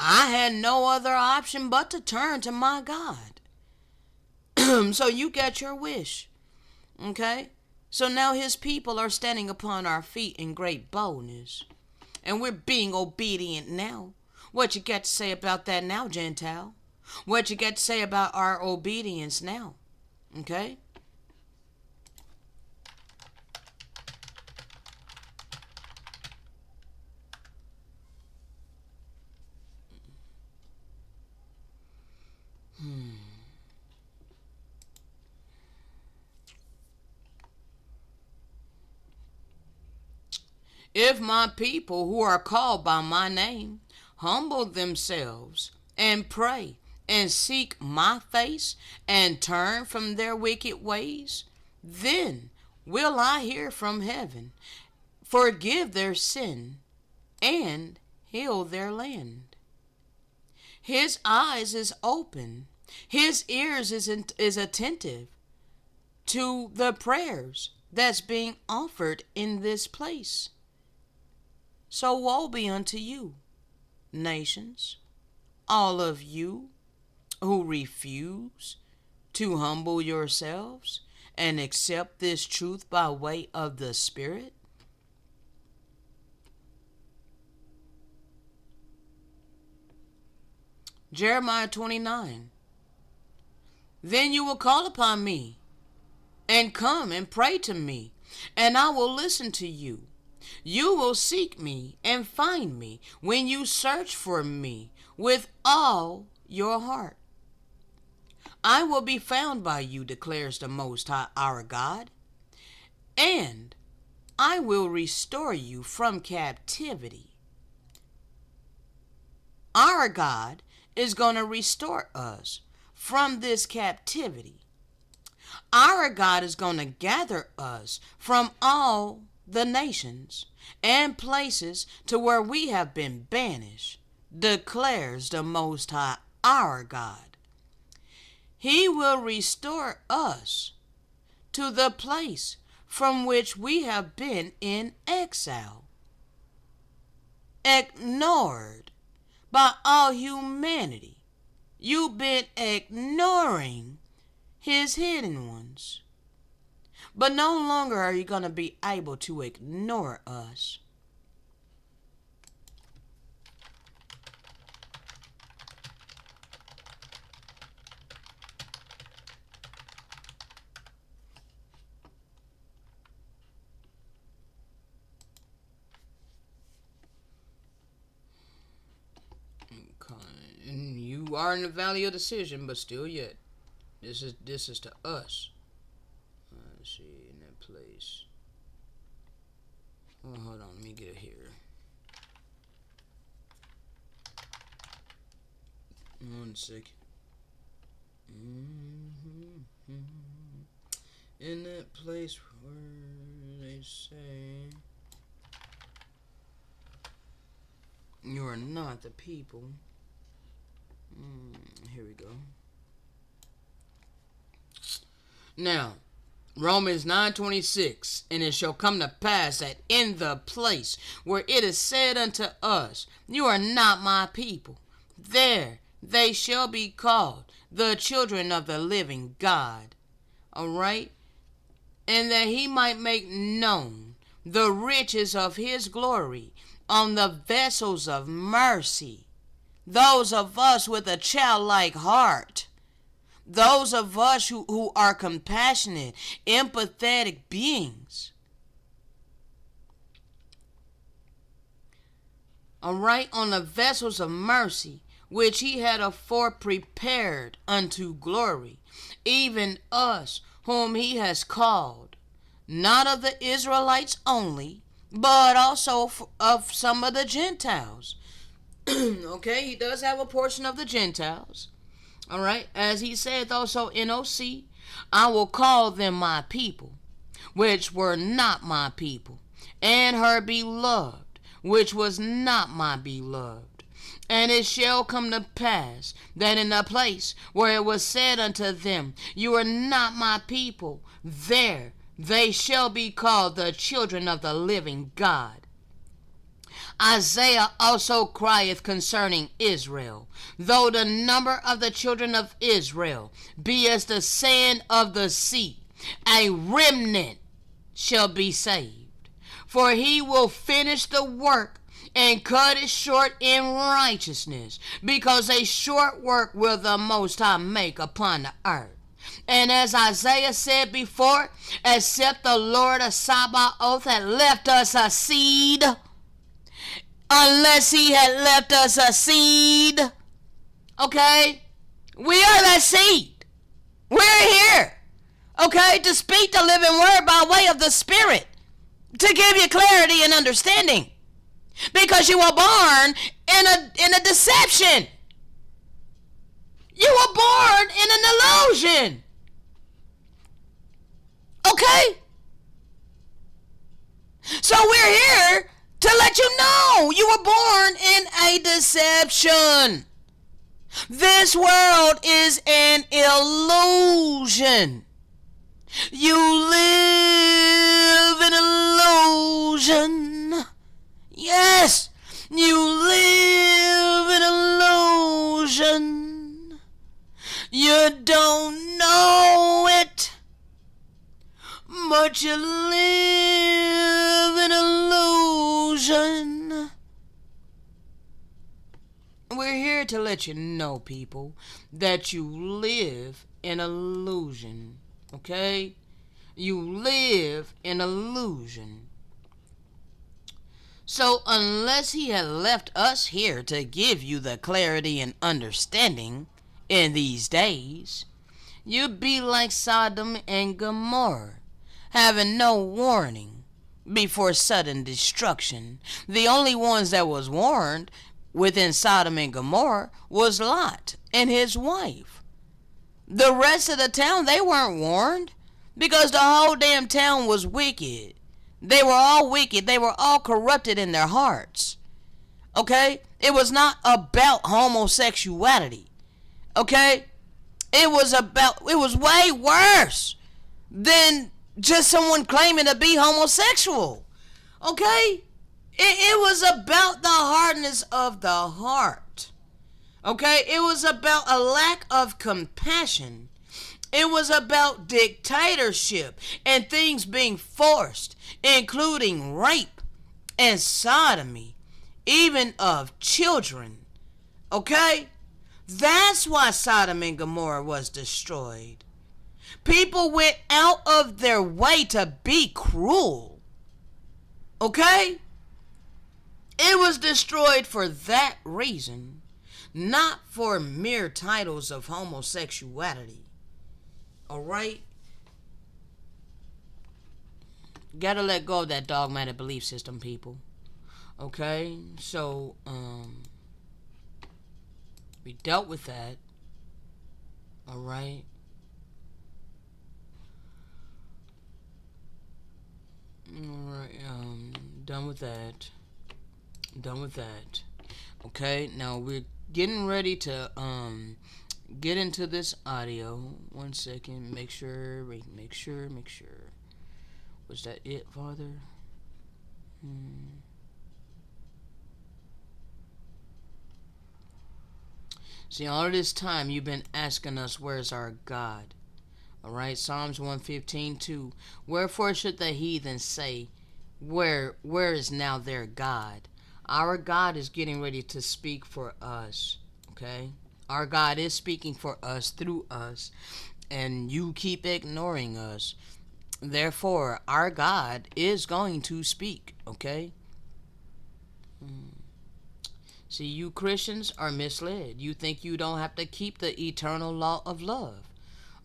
I had no other option but to turn to my God. So you get your wish. Okay? So now his people are standing upon our feet in great boldness. And we're being obedient now. What you got to say about that now, Gentile? What you got to say about our obedience now? Okay? If my people who are called by my name humble themselves and pray and seek my face and turn from their wicked ways, then will I hear from heaven, forgive their sin, and heal their land. His eyes is open, his ears is attentive to the prayers that's being offered in this place. So woe be unto you, nations, all of you who refuse to humble yourselves and accept this truth by way of the Spirit. Jeremiah 29. Then you will call upon me and come and pray to me, and I will listen to you. You will seek me and find me when you search for me with all your heart. I will be found by you, declares the Most High our God, and I will restore you from captivity. Our God is going to restore us from this captivity. Our God is going to gather us from all the nations and places to where we have been banished, declares the Most High our God. He will restore us to the place from which we have been in exile, ignored by all humanity. You've been ignoring his hidden ones. But no longer are you going to be able to ignore us. And you are in the valley of decision, but still yet, this is to us. Let's see, in that place. Oh, hold on, let me get it here. One second. In that place where they say you are not the people. Here we go. Now, Romans 9:26, and it shall come to pass that in the place where it is said unto us, you are not my people, there they shall be called the children of the living God. Alright? And that he might make known the riches of his glory on the vessels of mercy. Those of us with a childlike heart. Those of us who are compassionate, empathetic beings. Alright, on the vessels of mercy, which he had afore prepared unto glory, even us whom he has called, not of the Israelites only, but also of some of the Gentiles. Okay, he does have a portion of the Gentiles. All right, as he saith also in OC, I will call them my people, which were not my people, and her beloved, which was not my beloved. And it shall come to pass that in the place where it was said unto them, you are not my people, there they shall be called the children of the living God. Isaiah also crieth concerning Israel, though the number of the children of Israel be as the sand of the sea, a remnant shall be saved. For he will finish the work and cut it short in righteousness, because a short work will the Most High make upon the earth. And as Isaiah said before, except the Lord of Sabaoth had left us a seed, unless he had left us a seed, okay? We are that seed. We're here, okay, to speak the living word by way of the Spirit. to give you clarity and understanding. Because you were born in a deception. You were born in an illusion. Okay? So we're here to let you know you were born in a deception. This world is an illusion. You live in illusion. Yes, you live in illusion. You don't know it, but you live in illusion. We're here to let you know, people, that you live in illusion. Okay? You live in illusion. So unless he had left us here to give you the clarity and understanding in these days, you'd be like Sodom and Gomorrah, having no warning before sudden destruction. The only ones that was warned within Sodom and Gomorrah was Lot and his wife. The rest of the town, they weren't warned because the whole damn town was wicked. They were all wicked. They were all corrupted in their hearts. Okay? It was not about homosexuality. Okay? It was way worse than just someone claiming to be homosexual. Okay? It was about the hardness of the heart. Okay? It was about a lack of compassion. It was about dictatorship and things being forced, including rape and sodomy, even of children. Okay? That's why Sodom and Gomorrah was destroyed. People went out of their way to be cruel. Okay? It was destroyed for that reason, not for mere titles of homosexuality. Alright? Gotta let go of that dogmatic belief system, people. Okay? So, we dealt with that. Alright? Alright, done with that. Done with that. Okay, now we're getting ready to, get into this audio. 1 second. Make sure. Was that it, Father? See, all this time you've been asking us, where's our God? Alright, Psalms 115:2. Wherefore should the heathen say, where is now their God? Our God is getting ready to speak for us. Okay? Our God is speaking for us, through us, and you keep ignoring us. Therefore, our God is going to speak, okay? See, you Christians are misled. You think you don't have to keep the eternal law of love,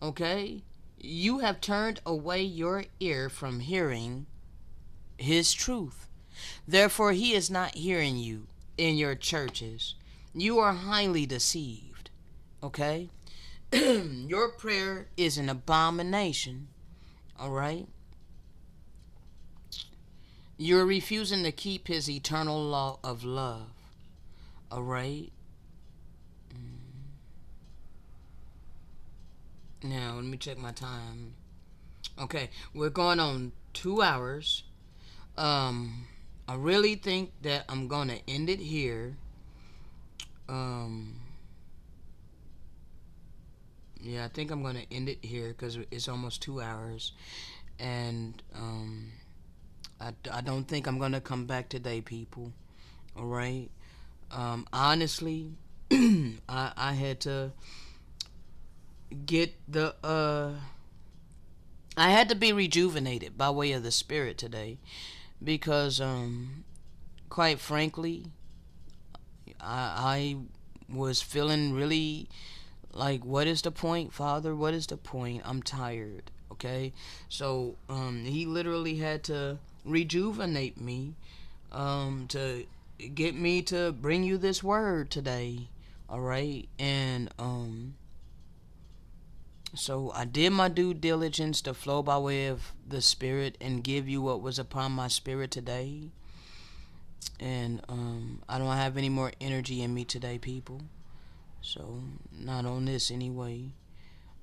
okay? You have turned away your ear from hearing His truth. Therefore, He is not hearing you in your churches. You are highly deceived, okay? Your prayer is an abomination, alright? You're refusing to keep His eternal law of love, alright? Now, let me check my time. Okay, we're going on 2 hours. I really think that I'm going to end it here. Yeah, I think I'm going to end it here because it's almost 2 hours. And I don't think I'm going to come back today, people. Alright? Honestly, I had to get I had to be rejuvenated by way of the Spirit today. Because, quite frankly, I was feeling really like, what is the point, Father? What is the point? I'm tired, okay? So, He literally had to rejuvenate me, to get me to bring you this word today. All right, and so I did my due diligence to flow by way of the Spirit and give you what was upon my spirit today. And I don't have any more energy in me today, people. So not on this anyway.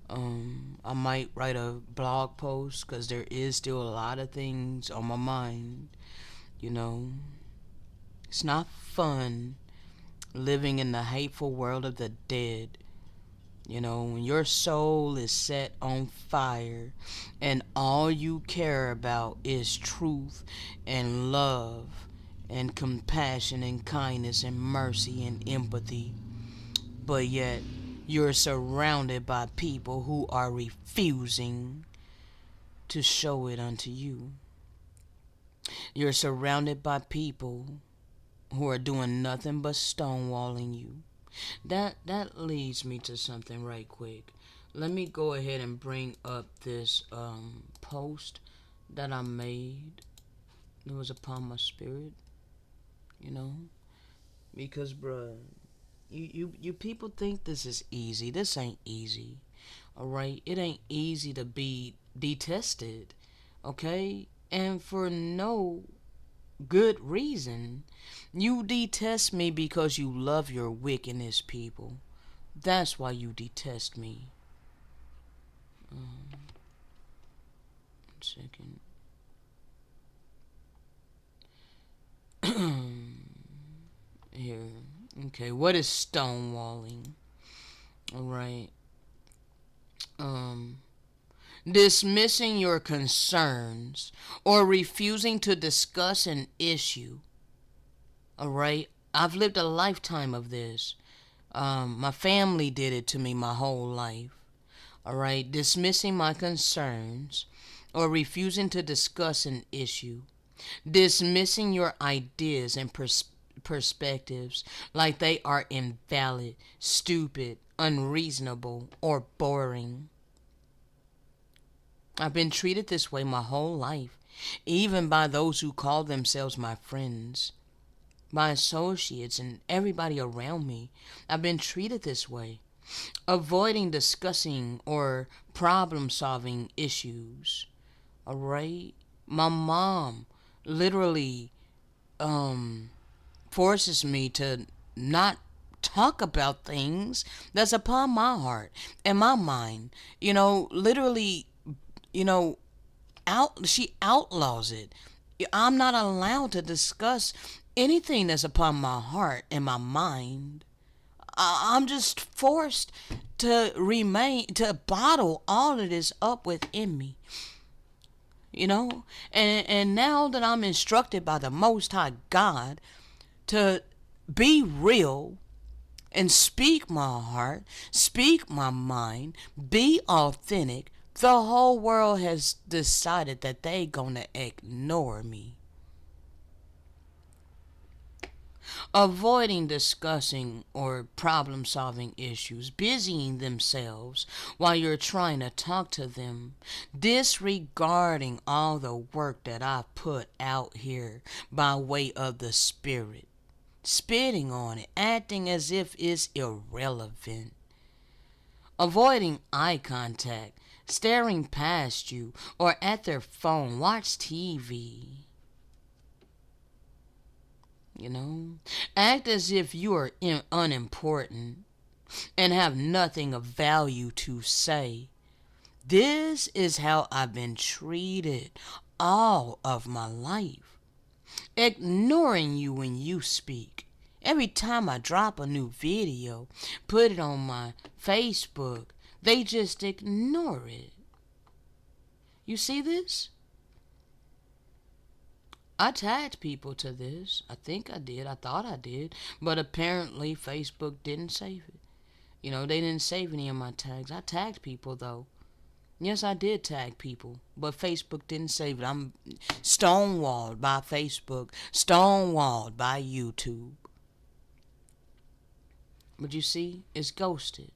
I might write a blog post because there is still a lot of things on my mind. You know, it's not fun living in the hateful world of the dead. You know, when your soul is set on fire and all you care about is truth and love and compassion and kindness and mercy and empathy, but yet you're surrounded by people who are refusing to show it unto you. You're surrounded by people who are doing nothing but stonewalling you. That leads me to something right quick. Let me go ahead and bring up this post that I made. It was upon my spirit, you know, because bruh, you people think this is easy. This ain't easy. All right, it ain't easy to be detested, okay, and for no good reason. You detest me because you love your wickedness, people. That's why you detest me. 1 second. Here. Okay, what is stonewalling? Alright. Dismissing your concerns or refusing to discuss an issue. Alright? I've lived a lifetime of this. My family did it to me my whole life. Alright? Dismissing my concerns or refusing to discuss an issue. Dismissing your ideas and perspectives like they are invalid, stupid, unreasonable, or boring. I've been treated this way my whole life, even by those who call themselves my friends, my associates, and everybody around me. I've been treated this way. Avoiding discussing or problem solving issues. Alright? My mom literally forces me to not talk about things that's upon my heart and my mind. You know, literally, you know, she outlaws it. I'm not allowed to discuss anything that's upon my heart and my mind. I'm just forced to bottle all of this up within me. You know, and now that I'm instructed by the Most High God to be real and speak my heart, speak my mind, be authentic, the whole world has decided that they gonna ignore me. Avoiding discussing or problem solving issues, busying themselves while you're trying to talk to them, disregarding all the work that I put out here by way of the Spirit, spitting on it, acting as if it's irrelevant. Avoiding eye contact, staring past you or at their phone, watch TV. You know, act as if you are unimportant and have nothing of value to say. This is how I've been treated all of my life. Ignoring you when you speak. Every time I drop a new video, put it on my Facebook, they just ignore it. You see this? I tagged people to this. I think I did. I thought I did. But apparently Facebook didn't save it. You know, they didn't save any of my tags. I tagged people though. Yes, I did tag people. But Facebook didn't save it. I'm stonewalled by Facebook. Stonewalled by YouTube. But you see, it's ghosted.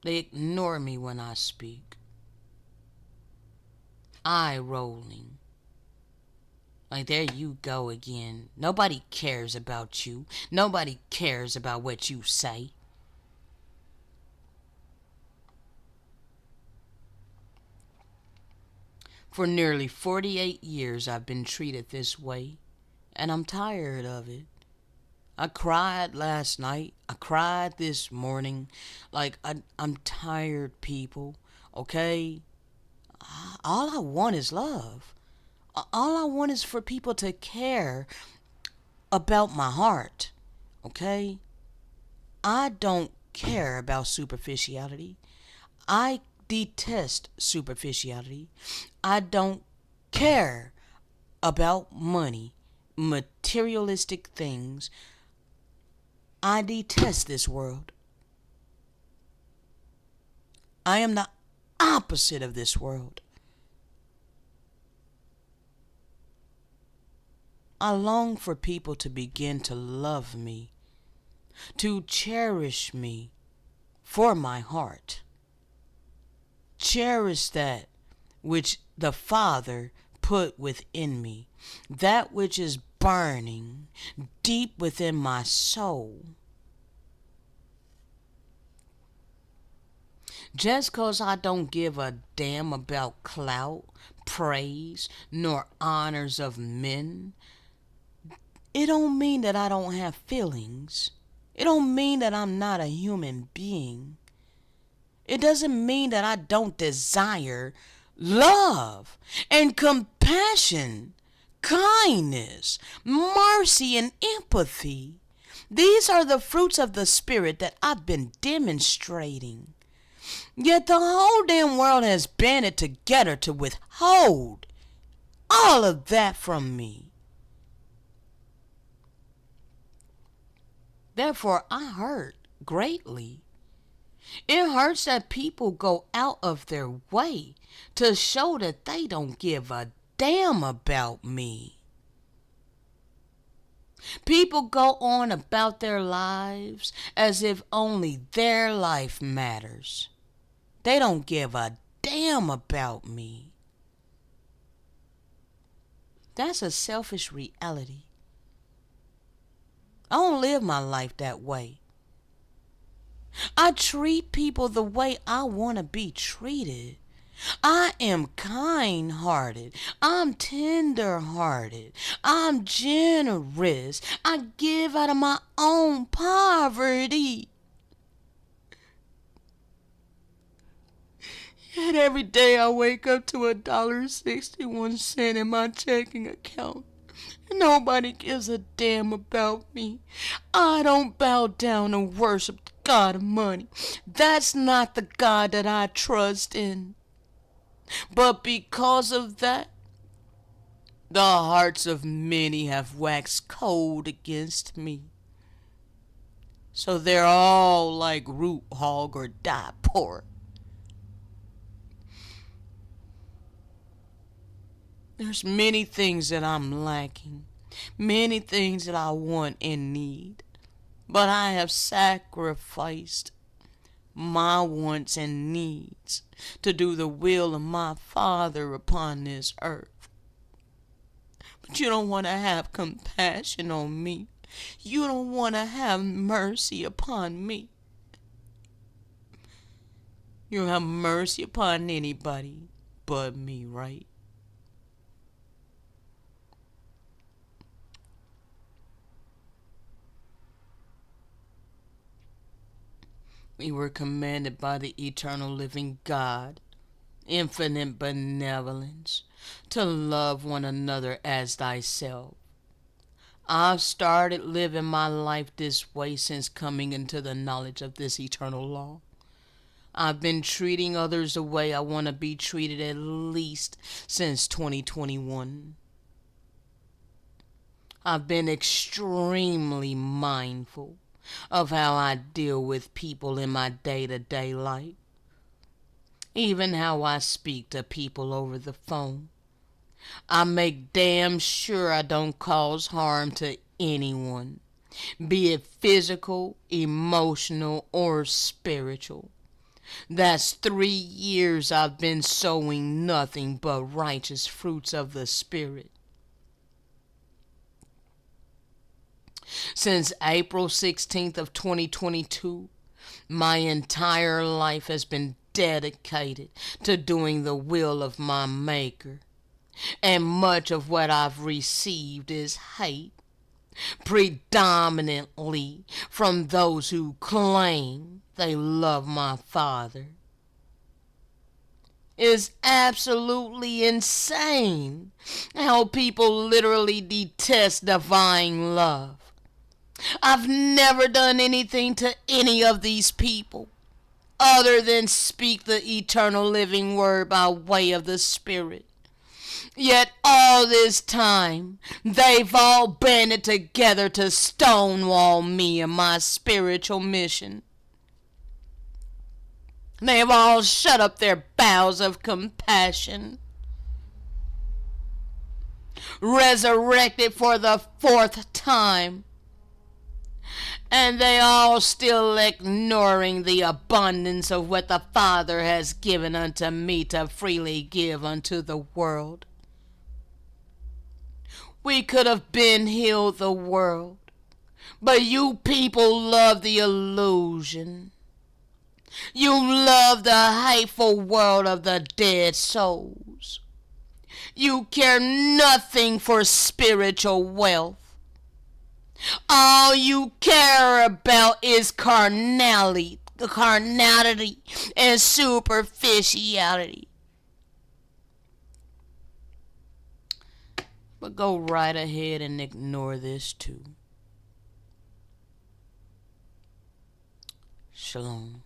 They ignore me when I speak. Eye rolling. Like, there you go again. Nobody cares about you. Nobody cares about what you say. For nearly 48 years, I've been treated this way, and I'm tired of it. I cried last night. I cried this morning. Like, I'm tired, people. Okay? All I want is love. All I want is for people to care about my heart. Okay? I don't care about superficiality. I detest superficiality. I don't care about money, materialistic things. I detest this world. I am the opposite of this world. I long for people to begin to love me, to cherish me for my heart. Cherish that which the Father put within me, that which is burning deep within my soul. Just 'cause I don't give a damn about clout, praise, nor honors of men, it don't mean that I don't have feelings. It don't mean that I'm not a human being. It doesn't mean that I don't desire love and compassion, kindness, mercy, and empathy. These are the fruits of the Spirit that I've been demonstrating. Yet the whole damn world has banded together to withhold all of that from me. Therefore, I hurt greatly. It hurts that people go out of their way to show that they don't give a damn about me. People go on about their lives as if only their life matters. They don't give a damn about me. That's a selfish reality. I don't live my life that way. I treat people the way I want to be treated. I am kind-hearted. I'm tender-hearted. I'm generous. I give out of my own poverty. Yet every day I wake up to $1.61 in my checking account. Nobody gives a damn about me. I don't bow down and worship the God of money. That's not the God that I trust in. But because of that, the hearts of many have waxed cold against me. So they're all like root hog or die poor. There's many things that I'm lacking, many things that I want and need, but I have sacrificed my wants and needs to do the will of my Father upon this earth. But you don't want to have compassion on me. You don't want to have mercy upon me. You have mercy upon anybody but me, right? We were commanded by the eternal living God, infinite benevolence, to love one another as thyself. I've started living my life this way since coming into the knowledge of this eternal law. I've been treating others the way I want to be treated at least since 2021. I've been extremely mindful of how I deal with people in my day-to-day life. Even how I speak to people over the phone. I make damn sure I don't cause harm to anyone, be it physical, emotional, or spiritual. That's 3 years I've been sowing nothing but righteous fruits of the Spirit. Since April 16th of 2022, my entire life has been dedicated to doing the will of my Maker. And much of what I've received is hate, predominantly from those who claim they love my Father. It's absolutely insane how people literally detest divine love. I've never done anything to any of these people other than speak the eternal living word by way of the Spirit. Yet all this time, they've all banded together to stonewall me and my spiritual mission. They have all shut up their bowels of compassion, resurrected for the 4th time, and they all still ignoring the abundance of what the Father has given unto me to freely give unto the world. We could have been healed the world, but you people love the illusion. You love the hateful world of the dead souls. You care nothing for spiritual wealth. All you care about is carnality and superficiality. But go right ahead and ignore this too. Shalom.